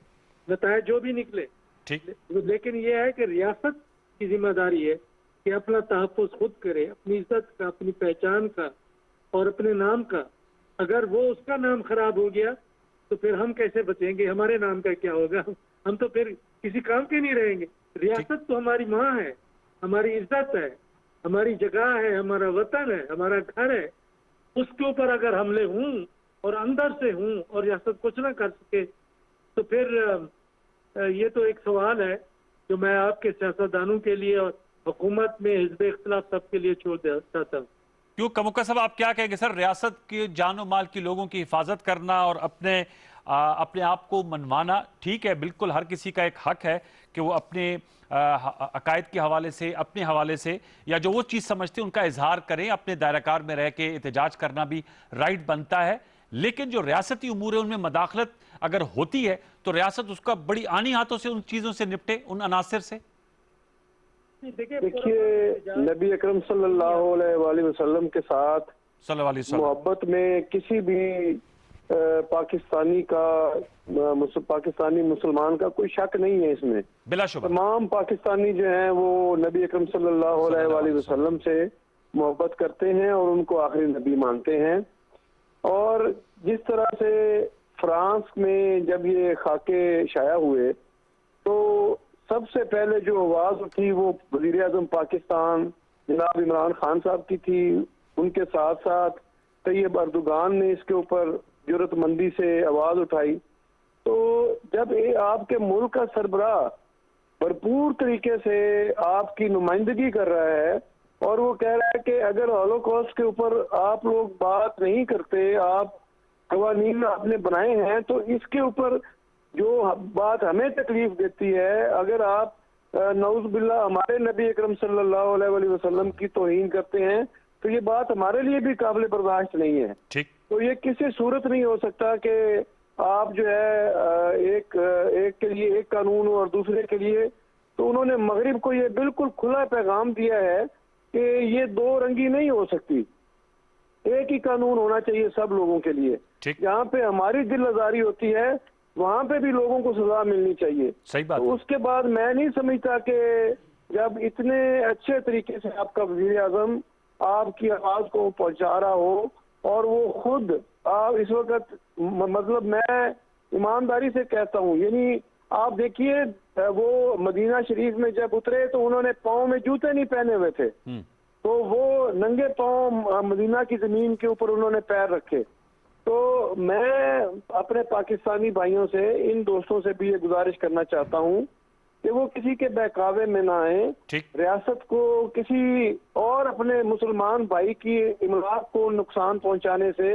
नतायज जो भी निकले। ठीक। लेकिन यह है कि रियासत की जिम्मेदारी है कि अपना तहफ़्फ़ुज़ खुद करे, अपनी इज्जत का, अपनी पहचान का और अपने नाम का। अगर वो उसका नाम खराब हो गया तो फिर हम कैसे बचेंगे? हमारे नाम का क्या होगा? हम तो फिर किसी काम के नहीं रहेंगे। रियासत तो हमारी माँ है, हमारी इज्जत है, हमारी जगह है, हमारा वतन है, हमारा घर है। उसके ऊपर अगर हमले हों और अंदर से हों और रियासत कुछ ना कर सके तो फिर ये तो एक सवाल है जो मैं आपके सियासतदानों के लिए और हुकूमत में हिज़्ब इख्तिलाफ सबके लिए छोड़ देना चाहता हूँ। क्यों कमुक्का साहब, आप क्या कहेंगे सर? रियासत के जान और माल की लोगों की हिफाजत करना और अपने आप को मनवाना ठीक है, बिल्कुल हर किसी का एक हक है कि वो अपने अकायद के हवाले से, अपने हवाले से या जो वो चीज़ समझते हैं उनका इजहार करें, अपने दायराकार में रह के एहतजाज करना भी राइट बनता है। लेकिन जो रियासती उमूर है उनमें मदाखलत अगर होती है तो रियासत उसका बड़ी आनी हाथों से उन चीज़ों से निपटे, उन अनासिर से। देखिए, नबी अकरम सल्लल्लाहु अलैहि वसल्लम के साथ सल्लल्लाहु अलैहि वसल्लम मोहब्बत में किसी भी पाकिस्तानी मुसलमान का कोई शक नहीं है इसमें। बिलाशुबा तमाम पाकिस्तानी जो हैं वो नबी अकरम सल्लल्लाहु अलैहि वसल्लम से मोहब्बत करते हैं और उनको आखिरी नबी मानते हैं। और जिस तरह से फ्रांस में जब ये खाके शाया हुए तो सबसे पहले जो आवाज उठी वो वज़ीर आज़म पाकिस्तान जनाब इमरान खान साहब की थी। उनके साथ साथ तैयब अर्दोगान ने इसके ऊपर जुर्रतमंदी से आवाज उठाई। तो जब ये आपके मुल्क का सरबराह भरपूर तरीके से आपकी नुमाइंदगी कर रहा है और वो कह रहा है कि अगर हॉलोकॉस्ट के ऊपर आप लोग बात नहीं करते, आप कवानीन आपने बनाए हैं, तो इसके ऊपर जो बात हमें तकलीफ देती है, अगर आप नऊज़ बिल्लाह हमारे नबी अकरम सल्लल्लाहु अलैहि वसल्लम की तौहीन करते हैं तो ये बात हमारे लिए भी काबिल बर्दाश्त नहीं है। ठीक। तो ये किसी सूरत नहीं हो सकता कि आप जो है एक के लिए एक कानून और दूसरे के लिए। तो उन्होंने मगरिब को ये बिल्कुल खुला पैगाम दिया है कि ये दो रंगी नहीं हो सकती, एक ही कानून होना चाहिए सब लोगों के लिए। जहाँ पे हमारी दिल आजारी होती है वहां पे भी लोगों को सजा मिलनी चाहिए। सही बात। तो उसके बाद मैं नहीं समझता कि जब इतने अच्छे तरीके से आपका वज़ीर आज़म आपकी आवाज को पहुंचा रहा हो और वो खुद आप इस वक्त, मतलब मैं ईमानदारी से कहता हूँ, यानी आप देखिए वो मदीना शरीफ में जब उतरे तो उन्होंने पाँव में जूते नहीं पहने हुए थे, तो वो नंगे पाँव मदीना की जमीन के ऊपर उन्होंने पैर रखे। तो मैं अपने पाकिस्तानी भाइयों से, इन दोस्तों से भी ये गुजारिश करना चाहता हूँ कि वो किसी के बहकावे में ना आए, रियासत को किसी और अपने मुसलमान भाई की इमलाक को नुकसान पहुंचाने से,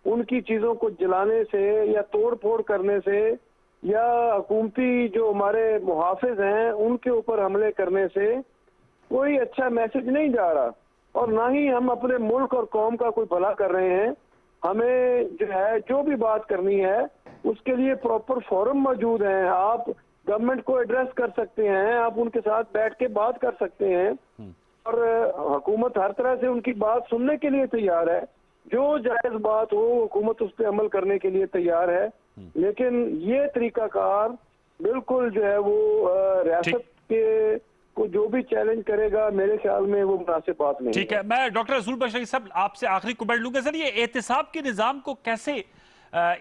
उनकी चीजों को जलाने से या तोड़ फोड़ करने से या हुकूमती जो हमारे मुहाफिज हैं उनके ऊपर हमले करने से कोई अच्छा मैसेज नहीं जा रहा और ना ही हम अपने मुल्क और कौम का कोई भला कर रहे हैं। हमें जो है जो भी बात करनी है उसके लिए प्रॉपर फोरम मौजूद हैं। आप गवर्नमेंट को एड्रेस कर सकते हैं, आप उनके साथ बैठ के बात कर सकते हैं और हुकूमत हर तरह से उनकी बात सुनने के लिए तैयार है। जो जायज बात हो हुकूमत उस पर अमल करने के लिए तैयार है। लेकिन ये तरीकाकार बिल्कुल जो है वो रियासत के को जो भी चैलेंज करेगा मेरे ख्याल में वो मुनासिब बात नहीं। ठीक है, मैं डॉक्टर रसूल बशरी साहब आपसे आखिरी कमेंट लूंगा। सर, ये एहतिसाब के निज़ाम को कैसे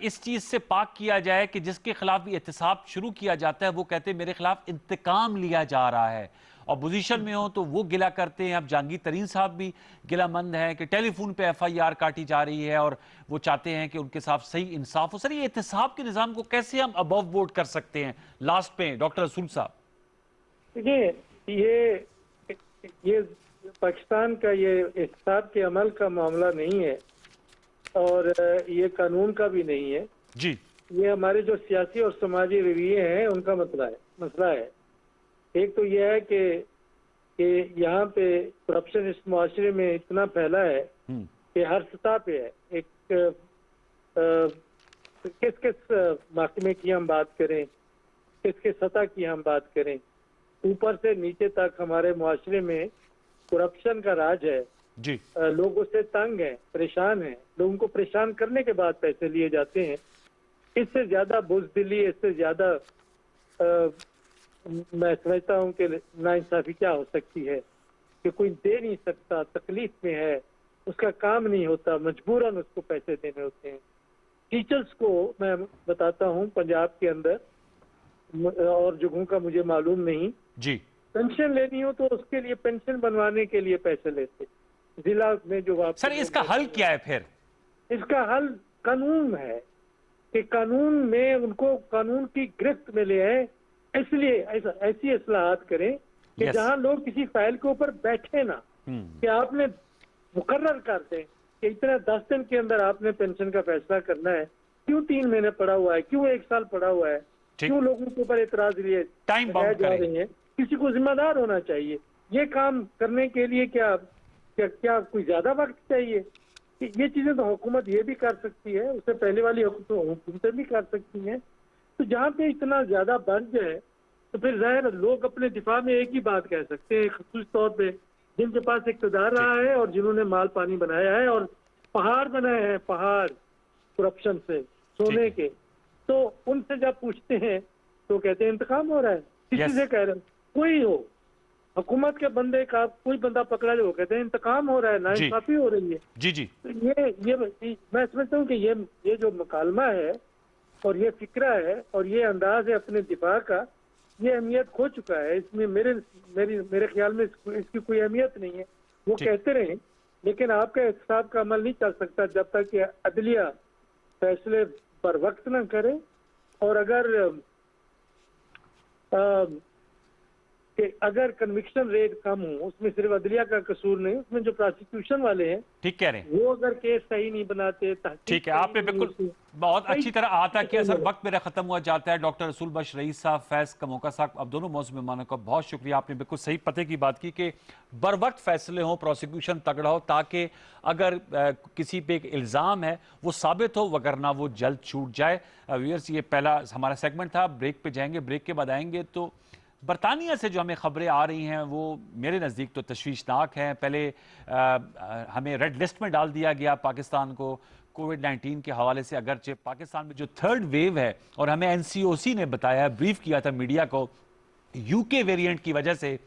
इस चीज से पाक किया जाए कि जिसके खिलाफ भी एहतिसाब शुरू किया जाता है वो कहते हैं मेरे खिलाफ इंतकाम लिया जा रहा है, अपोजिशन में हो तो वो गिला करते हैं। अब जहांगीर तरीन साहब भी गिलामंद हैं कि टेलीफोन पे FIR काटी जा रही है और वो चाहते हैं कि उनके साथ सही इंसाफ हो। सर, ये एहतिसाब के निज़ाम को कैसे हम अबव बोर्ड कर सकते हैं? लास्ट पे डॉक्टर रसूल साहब। देखिए, ये पाकिस्तान का ये एहतिसाब के अमल का मामला नहीं है और ये कानून का भी नहीं है जी। ये हमारे जो सियासी और समाजी रवैये हैं उनका मसला है। एक तो यह है कि यहाँ पे करप्शन इस मुआशरे में इतना फैला है ये हर सतह पे है। एक किस किस महकमे की हम बात करें, किस किस सतह की हम बात करें, ऊपर से नीचे तक हमारे मुआशरे में करप्शन का राज है। जी लोग उससे तंग हैं, परेशान हैं, लोगों को परेशान करने के बाद पैसे लिए जाते हैं। इससे ज्यादा बुज़दिली, इससे ज्यादा मैं समझता हूँ कि नाइंसाफी क्या हो सकती है कि कोई दे नहीं सकता, तकलीफ में है, उसका काम नहीं होता, मजबूरन उसको पैसे देने होते हैं। टीचर्स को मैं बताता हूँ पंजाब के अंदर और जगहों का मुझे मालूम नहीं, जी पेंशन लेनी हो तो उसके लिए पेंशन बनवाने के लिए पैसे लेते। जिला में जो आप सर, इसका हल क्या है फिर? इसका हल कानून है कि कानून में उनको कानून की गिरफ्त में ले आए। इसलिए ऐसी इस्लाहात करें कि जहां लोग किसी फाइल के ऊपर बैठे ना, कि आपने मुकर्रर कर दें कि इतना 10 दिन के अंदर आपने पेंशन का फैसला करना है। क्यों 3 महीने पड़ा हुआ है, क्यों 1 साल पड़ा हुआ है, क्यों लोगों के ऊपर एतराज लिए टाइम बाउंड जा रहे हैं? किसी को जिम्मेदार होना चाहिए। ये काम करने के लिए क्या क्या, क्या कोई ज्यादा वक्त चाहिए? ये चीजें तो हुकूमत ये भी कर सकती है, उससे पहले वाली हुकूमतें भी कर सकती हैं। तो जहाँ पे इतना ज्यादा बन जाए तो फिर जाहिर लोग अपने दिफा में एक ही बात कह सकते हैं, खास तौर पे जिनके पास इक़्तिदार रहा है और जिन्होंने माल पानी बनाया है और पहाड़ बनाए हैं, पहाड़ करप्शन से सोने के। तो उनसे जब पूछते हैं तो कहते हैं इंतकाम हो रहा है। किसी से कह रहे हैं, कोई हो हुकूमत के बंदे का कोई बंदा पकड़ा जाए, वो कहते हैं इंतकाम हो रहा है, नाइंसाफी हो रही है। जी जी तो ये मैं समझता हूँ कि ये जो मुकालमा है और ये फिक्रा है और ये अंदाज है अपने दिफा का, ये अहमियत खो चुका है। इसमें मेरे ख्याल में इसकी कोई अहमियत नहीं है। वो कहते रहे, लेकिन आपका हिसाब का अमल नहीं चल सकता जब तक कि अदलिया फैसले पर वक्त न करे। और अगर कन्विक्शन रेट कम हो, उसमें सिर्फ अदलिया का कसूर नहीं, उसमें जो प्रोसिक्यूशन वाले हैं, ठीक कह रहे हैं, वो अगर केस सही नहीं बनाते, ठीक है, आपने बिल्कुल बहुत अच्छी तरह आता किया। सर, वक्त मेरा खत्म हुआ जाता है। डॉक्टर रसूल बख्श रईस साहब, फैज कमोका साहब, अब दोनों मौजूद मेहमानों का बहुत शुक्रिया। आपने बिल्कुल सही पते की बात की कि बर वक्त फैसले हों, प्रोसिक्यूशन तगड़ा हो, ताकि अगर किसी पे एक इल्ज़ाम है वो साबित हो, वगरना वो जल्द छूट जाए। व्यूअर्स, ये पहला हमारा सेगमेंट था। ब्रेक पे जाएंगे, ब्रेक के बाद आएंगे तो बरतानिया से जो हमें खबरें आ रही हैं वो मेरे नज़दीक तो तशवीशनाक हैं। पहले हमें रेड लिस्ट में डाल दिया गया पाकिस्तान को कोविड-19 के हवाले से, अगरचे पाकिस्तान में जो थर्ड वेव है, और हमें एनसीओसी ने बताया, ब्रीफ किया था मीडिया को, यूके वेरिएंट की वजह से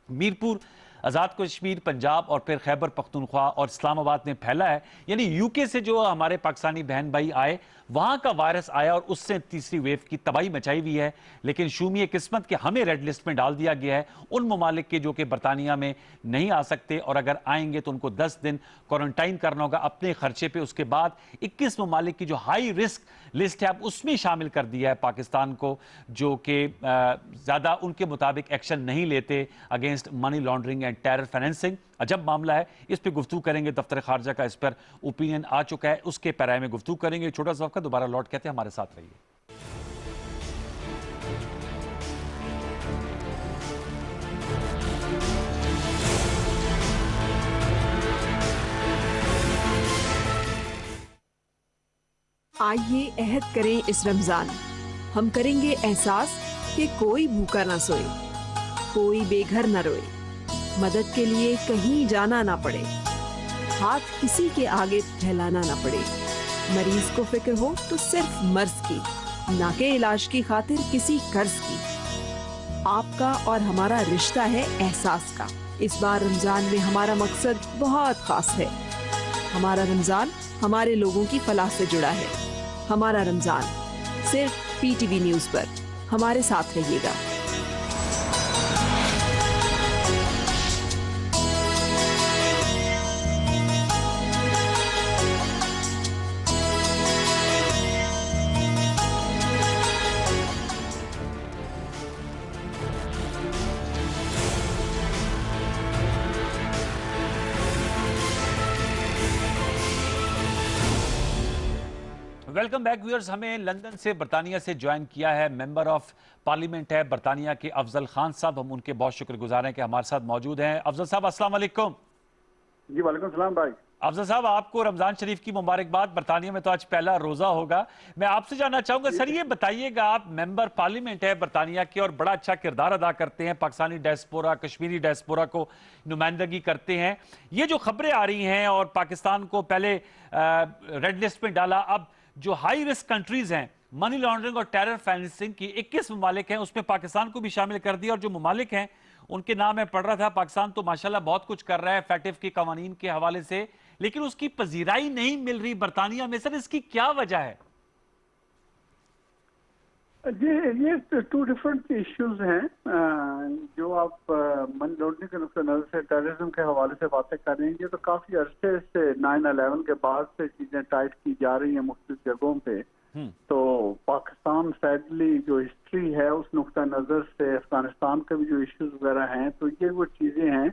मीरपुर, आज़ाद कश्मीर, पंजाब और फिर खैबर पख्तूनख्वा और इस्लामाबाद में फैला है। यानी यूके से जो हमारे पाकिस्तानी बहन भाई आए, वहां का वायरस आया और उससे तीसरी वेव की तबाही मचाई हुई है। लेकिन शूमिए किस्मत के हमें रेड लिस्ट में डाल दिया गया है उन ममालिक के जो कि बरतानिया में नहीं आ सकते, और अगर आएंगे तो उनको 10 दिन क्वारंटाइन करना होगा अपने खर्चे पे। उसके बाद 21 ममालिक की जो हाई रिस्क लिस्ट है अब उसमें शामिल कर दिया है पाकिस्तान को, जो कि ज़्यादा उनके मुताबिक एक्शन नहीं लेते against money laundering and terror financing. अजब मामला है, इस पर गुफ्तगू करेंगे। दफ्तर खारजा का इस पर ओपिनियन आ चुका है, उसके पैराए में गुफ्तगू करेंगे। छोटा सा वक्त, दोबारा लौट कहते हैं, हमारे साथ रहिए। आइए अहद करें इस रमजान, हम करेंगे एहसास कि कोई भूखा ना सोए, कोई बेघर ना रोए, मदद के लिए कहीं जाना ना पड़े, हाथ किसी के आगे फैलाना ना पड़े। मरीज को फिक्र हो तो सिर्फ मर्ज की, ना के इलाज की खातिर किसी कर्ज की। आपका और हमारा रिश्ता है एहसास का। इस बार रमजान में हमारा मकसद बहुत खास है। हमारा रमजान हमारे लोगों की फलाह से जुड़ा है। हमारा रमजान सिर्फ पीटीवी न्यूज़ पर। हमारे साथ रहिएगा। Welcome back viewers. हमें लंदन से बरतानिया से ज्वाइन किया है मेंबर ऑफ पार्लियामेंट है बरतानिया के अफजल खान साहब। हम उनके बहुत शुक्रगुजार हैं कि हमारे साथ मौजूद हैं। अफजल साहब, अस्सलाम वालेकुम। जी वालेकुम सलाम भाई। अफजल साहब, आपको रमजान शरीफ की मुबारकबाद। बरतानिया में तो आज पहला रोजा होगा। मैं आपसे जानना चाहूंगा सर, ये बताइएगा, आप मेंबर पार्लियामेंट है बरतानिया के और बड़ा अच्छा किरदार अदा करते हैं, पाकिस्तानी डायस्पोरा, कश्मीरी डायस्पोरा को नुमाइंदगी करते हैं। ये जो खबरें आ रही हैं और पाकिस्तान को पहले रेड लिस्ट में डाला, अब जो हाई रिस्क कंट्रीज हैं मनी लॉन्ड्रिंग और टेरर फाइनेंसिंग की 21 ममालिक हैं, उसमें पाकिस्तान को भी शामिल कर दिया। और जो ममालिक हैं उनके नाम मैं पढ़ रहा था, पाकिस्तान तो माशाल्लाह बहुत कुछ कर रहा है फैटिफ के कवानीन के हवाले से, लेकिन उसकी पजीराई नहीं मिल रही बरतानिया में। सर, इसकी क्या वजह है? ये टू डिफरेंट इश्यूज हैं। जो आप मनी लॉन्ड्रिंग के नुकसान नजर से टेररिज्म के हवाले से बातें कर रहे हैं, ये तो काफी अरसे से 9/11 के बाद से चीजें टाइट की जा रही हैं मुख्तलिफ जगहों पे। तो पाकिस्तान सैडली जो हिस्ट्री है उस नुकता नजर से अफगानिस्तान के भी जो इश्यूज वगैरह हैं, तो ये वो चीजें हैं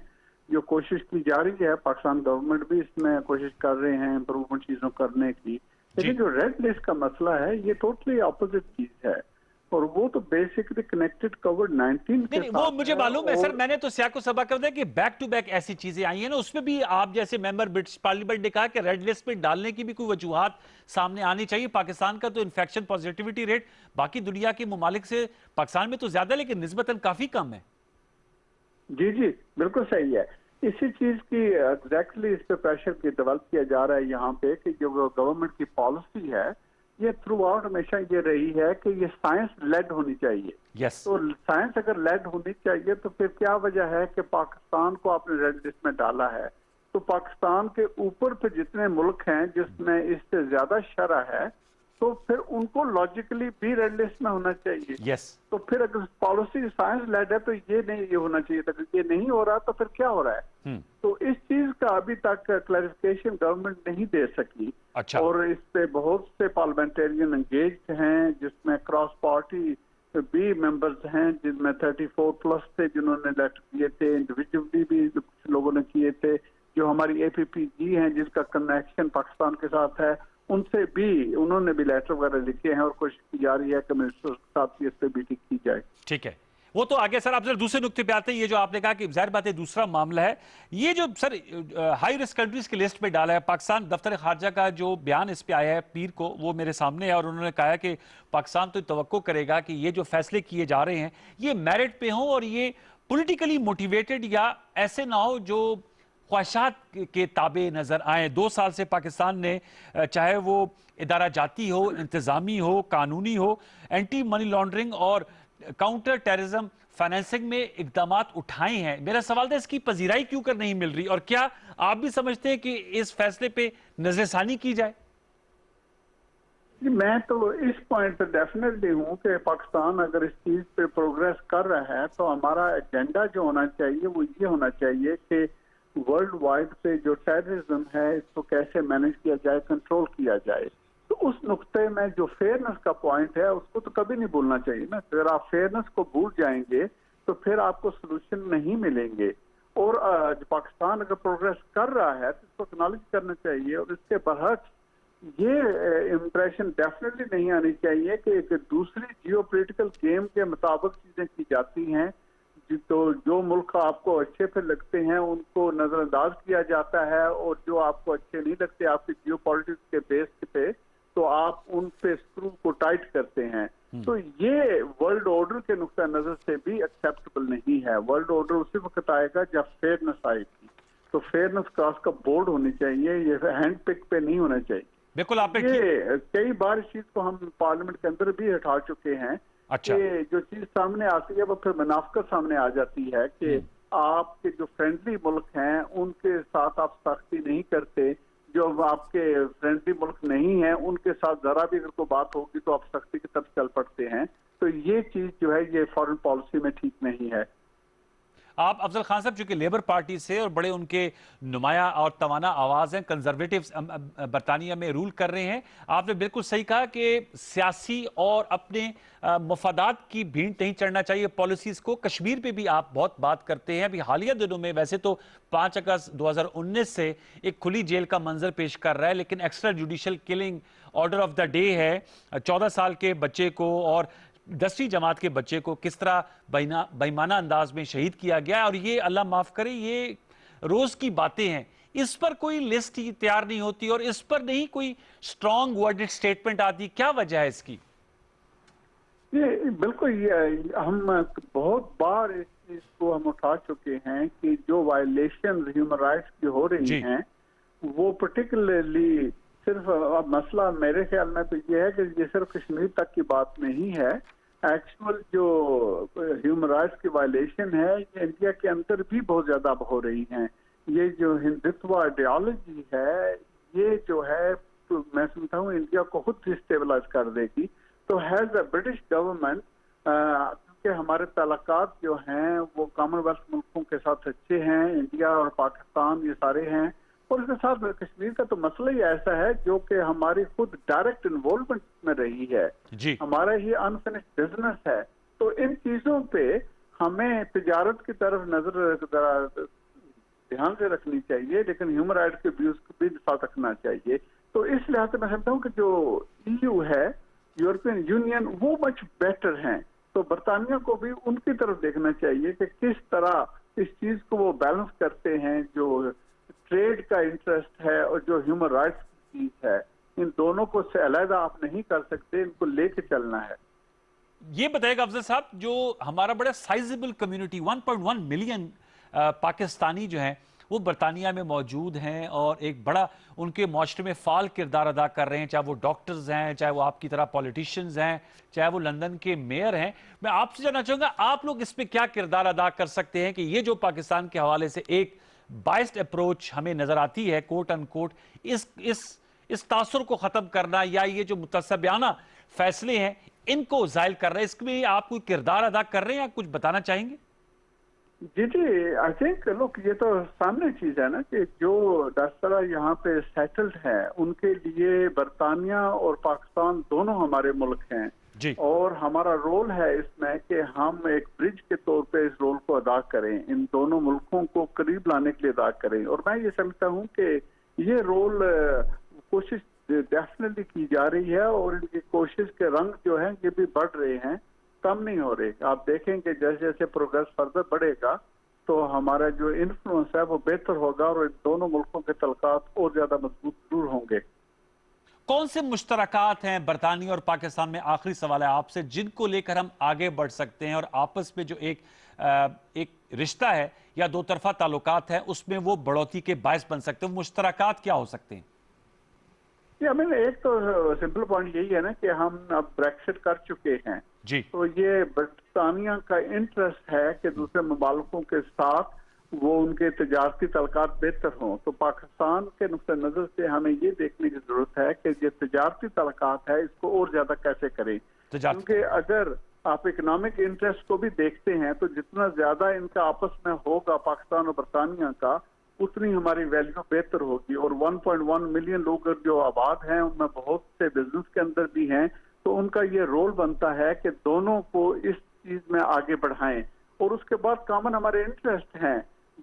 जो कोशिश की जा रही है। पाकिस्तान गवर्नमेंट भी इसमें कोशिश कर रहे हैं इम्प्रूवमेंट चीजों करने की, लेकिन जो रेड लिस्ट का मसला है ये टोटली अपोजिट चीज है, और वो तो बेसिकली कनेक्टेड कोविड-19 के नहीं, वो मुझे मालूम है सर। मैंने तो सियाको सबा कर दिया कि बैक टू बैक ऐसी चीजें आई हैं ना, उसमें भी आप जैसे मेंबर ब्रिटिश पार्लियामेंट ने कहा कि रेड लिस्ट पे डालने की भी कोई वजूहात सामने आनी चाहिए। पाकिस्तान का तो इन्फेक्शन पॉजिटिविटी रेट बाकी दुनिया के ममालिक से पाकिस्तान में तो ज्यादा, लेकिन निस्बतन काफी कम है। जी जी बिल्कुल सही है। इसी चीज की एग्जैक्टली इस पे प्रेशर की डेवलप किया जा रहा है यहाँ पे कि जो गवर्नमेंट की पॉलिसी है ये थ्रू आउट हमेशा ये रही है कि ये साइंस लेड होनी चाहिए। yes. तो साइंस अगर लेड होनी चाहिए तो फिर क्या वजह है कि पाकिस्तान को आपने रेड लिस्ट में डाला है? तो पाकिस्तान के ऊपर पे जितने मुल्क हैं जिसमें इससे ज्यादा शरह है, तो फिर उनको लॉजिकली भी रेड लिस्ट में होना चाहिए। yes. तो फिर अगर पॉलिसी साइंस लेड है तो ये नहीं ये होना चाहिए था। ये नहीं हो रहा तो फिर क्या हो रहा है? तो इस चीज का अभी तक क्लैरिफिकेशन गवर्नमेंट नहीं दे सकी। अच्छा। और इस पे बहुत से पार्लियामेंटेरियन एंगेज हैं, जिसमें क्रॉस पार्टी भी मेंबर्स हैं, जिनमें 34+ थे जिन्होंने लेटर किए थे, इंडिविजुअली भी कुछ लोगों ने किए थे। जो हमारी APPG हैं जिसका कनेक्शन पाकिस्तान के साथ है, उनसे भी उन्होंने भी लेटर वगैरह लिखे हैं और कोशिश की जा रही है कि मिनिस्टर के साथ इस पे मीटिंग की जाए। ठीक है, वो तो आगे सर। आप सर दूसरे नुक्ते पे आते हैं। ये जो आपने कहा कि जाहिर बात है दूसरा मामला है, ये जो सर हाई रिस्क कंट्रीज की लिस्ट में डाला है पाकिस्तान, दफ्तर खारजा का जो बयान इस पे आया है पीर को, वो मेरे सामने है, और उन्होंने कहा है कि पाकिस्तान तो तवक्को करेगा कि ये जो फैसले किए जा रहे हैं ये मेरिट पे हों और ये पॉलिटिकली मोटिवेटेड या ऐसे ना हो जो ख्वाहिशात के ताबे नजर आए। 2 साल से पाकिस्तान ने चाहे वो इदारा जाती हो, इंतजामी हो, कानूनी हो, एंटी मनी लॉन्ड्रिंग और काउंटर टेररिज्म फाइनेंसिंग में इकदाम उठाए हैं। मेरा सवाल था इसकी पजीराई क्यों कर नहीं मिल रही, और क्या आप भी समझते हैं कि इस फैसले पे नजरसानी की जाए? मैं तो इस पॉइंट पे डेफिनेटली हूँ कि पाकिस्तान अगर इस चीज पे प्रोग्रेस कर रहा है तो हमारा एजेंडा जो होना चाहिए वो ये होना चाहिए कि वर्ल्ड वाइड पे जो टेररिज्म है इसको कैसे मैनेज किया जाए, कंट्रोल किया जाए। तो उस नुक्ते में जो फेयरनेस का पॉइंट है उसको तो कभी नहीं भूलना चाहिए ना। अगर आप फेयरनेस को भूल जाएंगे तो फिर आपको सोल्यूशन नहीं मिलेंगे। और पाकिस्तान अगर प्रोग्रेस कर रहा है तो इसको एक्नॉलेज करना चाहिए, और इसके बरअक्स ये इम्प्रेशन डेफिनेटली नहीं आनी चाहिए कि एक दूसरी जियोपॉलिटिकल गेम के मुताबिक चीजें की जाती हैं। तो जो मुल्क आपको अच्छे पे लगते हैं उनको नजरअंदाज किया जाता है, और जो आपको अच्छे नहीं लगते आपकी जियोपॉलिटिक्स के बेस पे तो आप उन पे स्क्रू को टाइट करते हैं। तो ये वर्ल्ड ऑर्डर के नुक्ता नजर से भी एक्सेप्टेबल नहीं है। वर्ल्ड ऑर्डर उसी वक्त आएगा जब फेयरनेस आएगी। तो फेयरनेस का उसका बोर्ड होनी चाहिए, ये हैंड पिक पे नहीं होना चाहिए। बिल्कुल। आपने ये कई बार इस चीज को हम पार्लियामेंट के अंदर भी हटा चुके हैं। अच्छा। कि जो चीज सामने आती है वो फिर मुनाफिकत सामने आ जाती है कि आपके जो फ्रेंडली मुल्क हैं उनके साथ आप सख्ती नहीं करते, जो आपके फ्रेंडली मुल्क नहीं है उनके साथ जरा भी अगर कोई बात होगी तो आप सख्ती की तरफ चल पड़ते हैं। तो ये चीज जो है ये फॉरेन पॉलिसी में ठीक नहीं है। आप अफजल खान साहब चूंकि लेबर पार्टी से और बड़े उनके नुमाया और तवाना आवाज हैं, कंजर्वेटिव्स बरतानिया में रूल कर रहे हैं, आपने बिल्कुल सही कहा कि सियासी और अपने मफादात की भीड़ नहीं चढ़ना चाहिए पॉलिसीज को। कश्मीर पे भी आप बहुत बात करते हैं। अभी हालिया दिनों में वैसे तो 5 अगस्त 2019 से एक खुली जेल का मंजर पेश कर रहा है, लेकिन extra judicial killing order of the day है। 14 साल के बच्चे को और 10वीं जमात के बच्चे को किस तरह बेईमाना अंदाज में शहीद किया गया, और ये अल्लाह माफ करे ये रोज की बातें हैं। इस पर कोई लिस्ट ही तैयार नहीं होती और इस पर नहीं कोई स्ट्रॉन्ग वर्डेड स्टेटमेंट आती, क्या वजह है इसकी? ये बिल्कुल, ये हम बहुत बार इस चीज को हम उठा चुके हैं कि जो वायलेशन ह्यूमन राइट्स की हो रही हैं वो पर्टिकुलरली सिर्फ, अब मसला मेरे ख्याल में तो ये है कि ये सिर्फ कश्मीर तक की बात नहीं है। एक्चुअल जो ह्यूमन राइट्स की वायलेशन है ये इंडिया के अंदर भी बहुत ज्यादा हो रही हैं। ये जो हिंदुत्व आइडियोलॉजी है ये जो है, तो मैं समझता हूँ इंडिया को खुद डिस्टेबलाइज कर देगी। तो हैज द ब्रिटिश गवर्नमेंट, क्योंकि हमारे ताल्लुकात जो हैं वो कॉमनवेल्थ मुल्कों के साथ अच्छे हैं, इंडिया और पाकिस्तान ये सारे हैं, और इसके साथ कश्मीर का तो मसला ही ऐसा है जो कि हमारी खुद डायरेक्ट इन्वॉल्वमेंट में रही है, हमारा ही अनफिनिश्ड बिजनेस है। तो इन चीजों पे हमें तिजारत की तरफ नजर ध्यान से रखनी चाहिए, लेकिन ह्यूमन राइट्स के व्यूज को भी साथ रखना चाहिए। तो इस लिहाज से मैं समझता हूँ कि जो EU है, यूरोपियन यूनियन, वो मच बेटर हैं। तो बरतानिया को भी उनकी तरफ देखना चाहिए कि किस तरह इस चीज को वो बैलेंस करते हैं, जो ट्रेड का इंटरेस्ट है और जो ह्यूमन राइट्स की चीज है, इन दोनों को से अलग आप नहीं कर सकते, इनको लेके चलना है। ये बताएगा अफजल साहब, जो हमारा बड़ा साइजेबल कम्युनिटी 1.1 मिलियन पाकिस्तानी जो हैं वो बरतानिया में मौजूद हैं और एक बड़ा उनके माशरे में फाल किरदार अदा कर रहे हैं, चाहे वो डॉक्टर्स हैं, चाहे वो आपकी तरह पॉलिटिशियंस हैं, चाहे वो लंदन के मेयर हैं। मैं आपसे जानना चाहूंगा, आप लोग इस पे क्या किरदार अदा कर सकते हैं कि ये जो पाकिस्तान के हवाले से एक बाइस्ड अप्रोच हमें नजर आती है, कोट अनकोट, इस तासुर को खत्म करना या ये जो मुतसब्याना फैसले हैं इनको जायल कर रहे हैं, इसमें आप कोई किरदार अदा कर रहे हैं या कुछ बताना चाहेंगे? जी, आई थिंक लोग, ये तो सामने चीज है ना कि जो 10 तरह यहाँ पे सेटल्ड है उनके लिए बरतानिया और पाकिस्तान दोनों हमारे मुल्क हैं जी। और हमारा रोल है इसमें कि हम एक ब्रिज के तौर पे इस रोल को अदा करें, इन दोनों मुल्कों को करीब लाने के लिए अदा करें। और मैं ये समझता हूँ कि ये रोल कोशिश डेफिनेटली की जा रही है और इनकी कोशिश के रंग जो है ये भी बढ़ रहे हैं, कम नहीं हो रहे। आप देखेंगे जैसे जैसे प्रोग्रेस फर्दर बढ़ेगा तो हमारा जो इन्फ्लुएंस है वो बेहतर होगा और इन दोनों मुल्कों के तल्लुकात और ज्यादा मजबूत जरूर होंगे। कौन से मुश्तरकात हैं बरतानिया और पाकिस्तान में, आखिरी सवाल है आपसे, जिनको लेकर हम आगे बढ़ सकते हैं और आपस में जो एक रिश्ता है या दो तरफा ताल्लुकात है उसमें वो बढ़ोतरी के बायस बन सकते हैं? मुश्तरकात क्या हो सकते हैं? एक तो सिंपल पॉइंट यही है ना कि हम अब ब्रेक्सिट कर चुके हैं जी। तो ये बरतानिया का इंटरेस्ट है कि दूसरे ममालिकों के साथ वो उनके तजारती तल्लुकात बेहतर हों। तो पाकिस्तान के नुक्ते नजर से हमें ये देखने की जरूरत है कि ये तजारती तल्लुकात है इसको और ज्यादा कैसे करें, क्योंकि अगर आप इकोनॉमिक इंटरेस्ट को भी देखते हैं तो जितना ज्यादा इनका आपस में होगा पाकिस्तान और बरतानिया का, उतनी हमारी वैल्यू बेहतर होगी। और 1.1 मिलियन लोग जो आबाद हैं उनमें बहुत से बिजनेस के अंदर भी हैं, तो उनका ये रोल बनता है कि दोनों को इस चीज में आगे बढ़ाएं। और उसके बाद कॉमन हमारे इंटरेस्ट हैं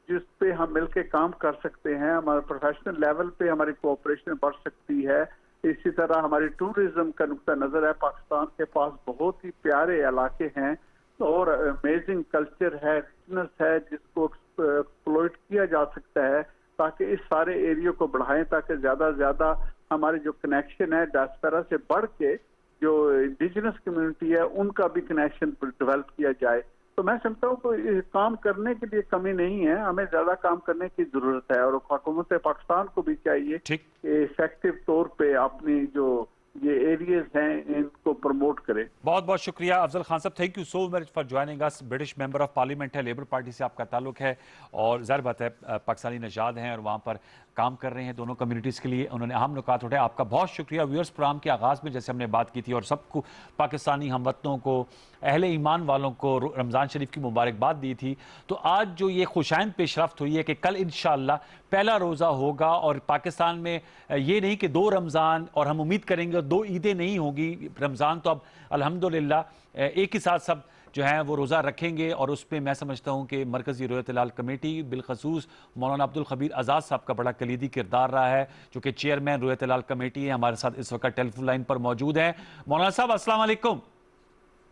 जिस पे हम मिलके काम कर सकते हैं, हमारे प्रोफेशनल लेवल पे हमारी कोऑपरेशन बढ़ सकती है। इसी तरह हमारी टूरिज्म का नुक्ता नजर है, पाकिस्तान के पास बहुत ही प्यारे इलाके हैं और अमेजिंग कल्चर है, रिचनेस है जिसको एक्सप्लॉइट किया जा सकता है ताकि इस सारे एरिया को बढ़ाएं, ताकि ज्यादा से ज्यादा हमारे जो कनेक्शन है डायस्पोरा से बढ़ के जो इंडिजिनस कम्युनिटी है उनका भी कनेक्शन डेवलप किया जाए। तो मैं समझता हूँ कि काम करने के लिए कमी नहीं है, हमें ज्यादा काम करने की जरूरत है और हुकूमत पाकिस्तान को भी चाहिए कि इफेक्टिव तौर पे अपनी जो ये एरियाज हैं इनको प्रमोट करें। बहुत बहुत शुक्रिया अफजल खान साहब, thank you so much for joining us. British member of parliament है, लेबर पार्टी से आपका ताल्लुक है और ज़ाहिर बात है पाकिस्तानी नजाद हैं और वहाँ पर काम कर रहे हैं दोनों कम्युनिटीज़ के लिए, उन्होंने अहम नुकात उठाए। आपका बहुत शुक्रिया। व्यूअर्स, प्रोग्राम के आगाज़ में जैसे हमने बात की थी और सबको पाकिस्तानी हमवतनों को, अहले ईमान वालों को रमज़ान शरीफ की मुबारकबाद दी थी, तो आज जो ये खुशाइंद पेशरफ्त हुई है कि कल इंशाअल्लाह पहला रोज़ा होगा और पाकिस्तान में ये नहीं कि 2 रमज़ान और हम उम्मीद करेंगे 2 ईदें नहीं होगी। रमज़ान तो अब अल्हम्दुलिल्लाह एक ही साथ सब जो है वो रोज़ा रखेंगे और उस पर मैं समझता हूँ कि मरकज़ी रोयत लाल कमेटी बिलखसूस मौलाना अब्दुल खबीर आज़ाद साहब का बड़ा कलीदी किरदार रहा है, जो कि चेयरमैन रोयत लाल कमेटी है। हमारे साथ इस वक्त टेलीफोन लाइन पर मौजूद हैं। मौलाना साहब अस्सलाम वालेकुम।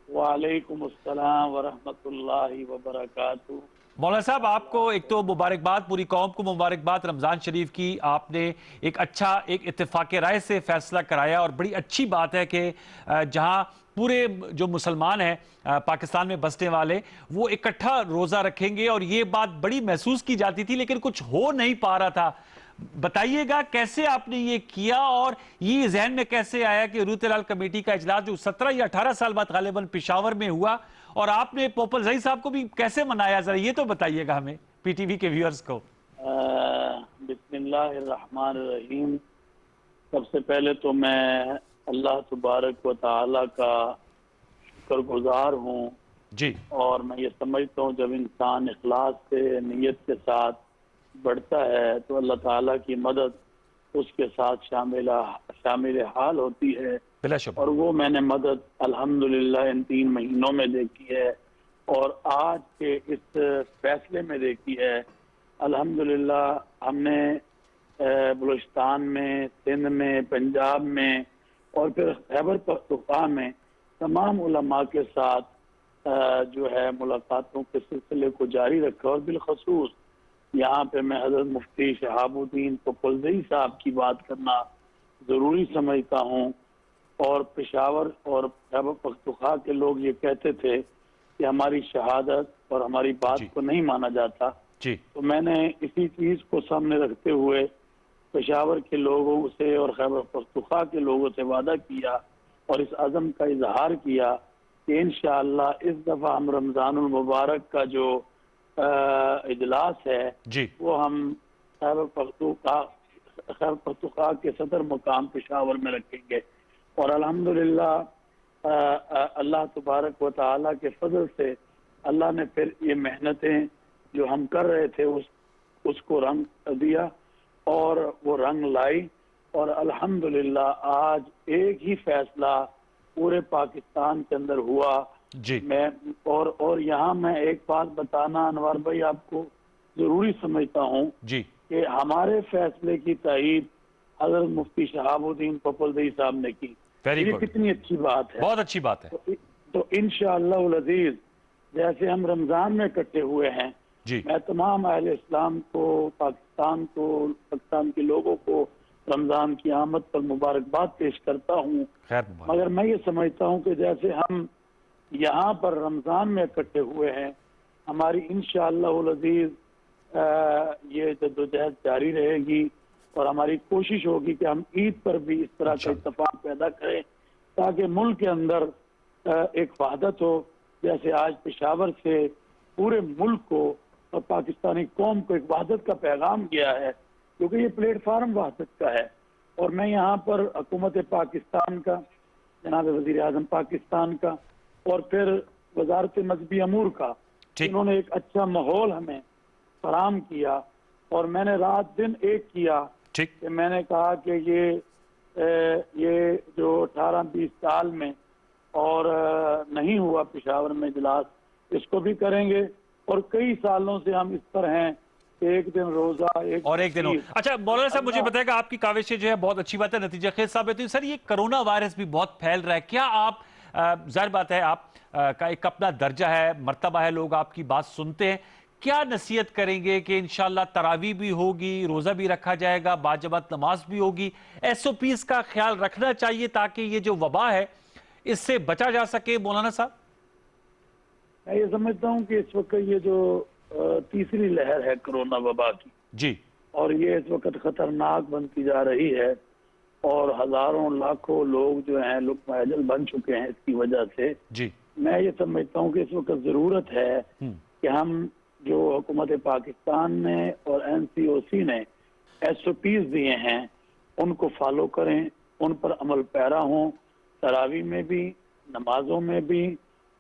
वालेकुम अस्सलाम व रहमतुल्लाहि व बरकातहू। मौलाना साहब, आपको एक तो मुबारकबाद, पूरी कौम को मुबारकबाद रमज़ान शरीफ की। आपने एक अच्छा, एक इत्तेफाक राय से फैसला कराया और बड़ी अच्छी बात है कि जहां पूरे जो मुसलमान हैं पाकिस्तान में बसने वाले, वो इकट्ठा रोज़ा रखेंगे। और ये बात बड़ी महसूस की जाती थी लेकिन कुछ हो नहीं पा रहा था। बताइएगा कैसे आपने ये किया और ये जहन में कैसे आया कि रूत लाल कमेटी का इजलास जो 17 या 18 साल बाद गालिबन पेशावर में हुआ, और आपने पोपल जई साहब को भी कैसे मनाया, जरा ये तो बताइएगा हमें, पीटीवी के व्यूअर्स को। बिस्मिल्लाहिर्रहमानिर्रहीम। सबसे पहले तो मैं अल्लाह तबारक व तआला का शुक्रगुजार हूँ जी। और मैं ये समझता हूँ जब इंसान इखलास से, नीयत के साथ बढ़ता है तो अल्लाह ताला की मदद उसके साथ शामिल हाल होती है। और वो मैंने मदद अल्हम्दुलिल्लाह इन 3 महीनों में देखी है और आज के इस फैसले में देखी है। अल्हम्दुलिल्लाह हमने बलूचिस्तान में, सिंध में, पंजाब में और फिर खैबर पख्तूनख्वा में तमाम उलमा के साथ जो है मुलाकातों के सिलसिले को जारी रखा। और बिलखसूस यहाँ पे मैं हजरत मुफ्ती शहाबुद्दीन पोपल जई साहब की बात करना ज़रूरी समझता हूँ। और पेशावर और खैबर पख्तूनख्वा के लोग ये कहते थे कि हमारी शहादत और हमारी बात को नहीं माना जाता जी। तो मैंने इसी चीज़ को सामने रखते हुए पेशावर के लोगों से और खैबर पख्तूनख्वा के लोगों से वादा किया और इस अज़म का इजहार किया कि इंशाअल्लाह इस दफ़ा हम रमज़ानुल मुबारक का जो इजलास है जी, वो हम खैबर पख्तूनख्वा के सदर मुकाम पेशावर में रखेंगे। और अल्हम्दुलिल्लाह अल्लाह तबारक व तआला के फजल से अल्लाह ने फिर ये मेहनतें जो हम कर रहे थे उसको रंग दिया और वो रंग लाई। और अल्हम्दुलिल्लाह आज एक ही फैसला पूरे पाकिस्तान के अंदर हुआ जी। मैं और यहाँ मैं एक बात बताना अनवर भाई आपको जरूरी समझता हूँ जी कि हमारे फैसले की तायीद हजरत मुफ्ती शहाबुद्दीन पोपल जई साहब ने की। वेरी ये गुड, कितनी अच्छी बात है, बहुत अच्छी बात है। तो इंशाअल्लाह अज़ीज जैसे हम रमजान में इकट्ठे हुए हैं, जी। मैं तमाम अहले इस्लाम को, पाकिस्तान के लोगों को रमजान की आमद पर मुबारकबाद पेश करता हूँ। मगर मैं ये समझता हूँ कि जैसे हम यहाँ पर रमजान में इकट्ठे हुए हैं, हमारी इंशाअल्लाह अज़ीज ये जद्दोजहद जारी रहेगी और हमारी कोशिश होगी कि हम ईद पर भी इस तरह का इत्तेफाक पैदा करें ताकि मुल्क के अंदर एक वहदत हो। जैसे आज पेशावर से पूरे मुल्क को और पाकिस्तानी कौम को एक वहदत का पैगाम गया है, क्योंकि ये प्लेटफार्म वहदत का है। और मैं यहाँ पर हुकूमत पाकिस्तान का, जनाब वज़ीर आज़म पाकिस्तान का और फिर वजारत मजहबी अमूर का, इन्होंने एक अच्छा माहौल हमें फराहम किया। और मैंने रात दिन एक किया कि मैंने कहा कि ये जो 18-20 साल में और नहीं हुआ पेशावर में इजलास, इसको भी करेंगे। और कई सालों से हम इस पर हैं, एक दिन रोजा एक दिन हो। अच्छा मौलाना साहब, मुझे बताएगा, आपकी काविशें जो है बहुत अच्छी बात है, नतीजा खेज साबित हुई। सर, ये कोरोना वायरस भी बहुत फैल रहा है, क्या आप, जाहिर बात है आप का एक अपना दर्जा है, मर्तबा है, लोग आपकी बात सुनते हैं, क्या नसीहत करेंगे कि इंशाल्लाह तरावी भी होगी, रोजा भी रखा जाएगा, बाजमात नमाज भी होगी, SOPs का ख्याल रखना चाहिए ताकि ये जो वबा है इससे बचा जा सके? मौलाना साहब, मैं ये समझता हूँ कि इस वक्त ये जो तीसरी लहर है कोरोना वबा की जी, और ये इस वक्त खतरनाक बनती जा रही है और हजारों लाखों लोग जो हैं लुक़्मा अजल बन चुके हैं इसकी वजह से जी। मैं ये समझता हूँ कि इस वक्त जरूरत है कि हम जो हुकूमत पाकिस्तान ने और NCOC ने SOPs दिए हैं उनको फॉलो करें, उन पर अमल पैरा हों, तरावी में भी, नमाजों में भी,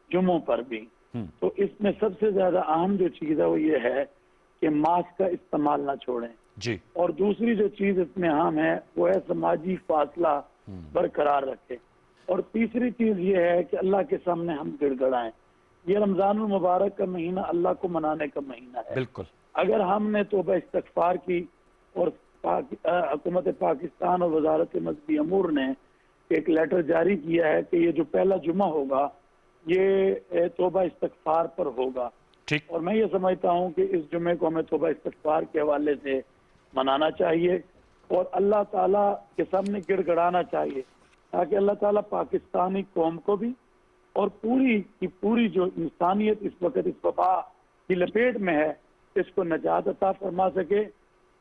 जुम्मों पर भी। तो इसमें सबसे ज्यादा अहम जो चीज है वो ये है कि मास्क का इस्तेमाल ना छोड़ें जी। और दूसरी जो चीज इसमें अहम है वो है समाजी फासला बरकरार रखें। और तीसरी चीज ये है कि अल्लाह के सामने हम गिड़गड़ाएं। ये रमजानुल मुबारक का महीना अल्लाह को मनाने का महीना है। बिल्कुल। अगर हमने तौबा इस्तगफार की और हुकूमत पाकिस्तान और वजारत मजहबी अमूर ने एक लेटर जारी किया है कि ये जो पहला जुमा होगा ये तौबा इस्तगफार पर होगा, ठीक। और मैं ये समझता हूँ कि इस जुमे को हमें तौबा इस्तिग़फ़ार के हवाले से मनाना चाहिए और अल्लाह ताला के सामने गिड़गिड़ाना चाहिए, ताकि अल्लाह ताला पाकिस्तानी कौम को भी और पूरी की पूरी जो इंसानियत इस वक्त इस वबा की लपेट में है, इसको नजात अता फरमा सके।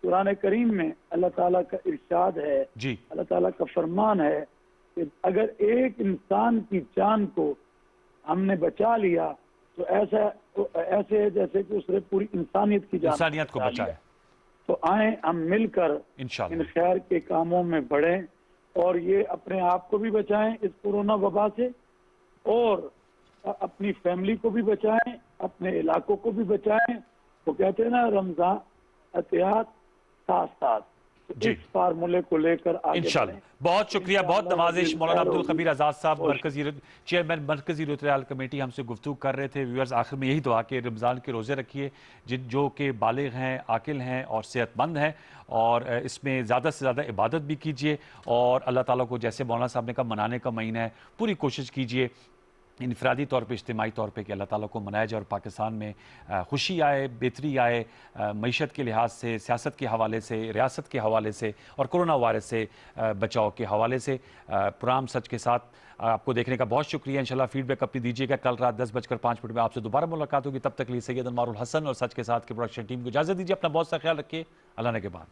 कुरान करीम में अल्लाह ताला का इरशाद है जी, अल्लाह ताला का फरमान है कि अगर एक इंसान की जान को हमने बचा लिया तो ऐसे है जैसे कि उसने पूरी इंसानियत की जान इंसानियत को बचाए। तो आए हम मिलकर इंशाअल्लाह इन खैर के कामों में बढ़ें और ये अपने आप को भी बचाएं इस कोरोना वबा से और अपनी फैमिली को भी बचाएं, अपने इलाकों को भी बचाएं। वो कहते हैं ना, रमजान एहतियात साथ साथ, तो इस फार्मूले को लेकर आगे इंशाअल्लाह। बहुत शुक्रिया, बहुत नवाजिश। मौलाना अब्दुल खबीर आज़ाद साहब, मरकजी चेयरमैन मरकजी इलेक्टोरल कमेटी, हमसे गुफ्तगू कर रहे थे। व्यूअर्स, आखिर में यही दुआ कि रमज़ान के रोज़े रखिए जो कि बालिग हैं, आकिल हैं और सेहतमंद हैं, और इसमें ज़्यादा से ज़्यादा इबादत भी कीजिए और अल्लाह ताला को, जैसे मौलाना साहब ने कहा, मनाने का महीना है, पूरी कोशिश कीजिए इनफरादी तौर पे, इज्तिमाई तौर पे कि अल्लाह ताला को मनाया जाए और पाकिस्तान में खुशी आए, बेहतरी आए, मईशत के लिहाज से, सियासत के हवाले से, रियासत के हवाले से और कोरोना वायरस से बचाव के हवाले से। प्रोग्राम सच के साथ आपको देखने का बहुत शुक्रिया। इंशाल्लाह फीडबैक अपनी दीजिएगा। कल रात 10:05 में आपसे दोबारा मुलाकात होगी। तब तक के लिए सैयद अनवारुल हसन और सच के साथ की प्रोडक्शन टीम को इजाज़त दीजिए। अपना बहुत सा ख्याल रखिए। अल्लाह ने के बाद।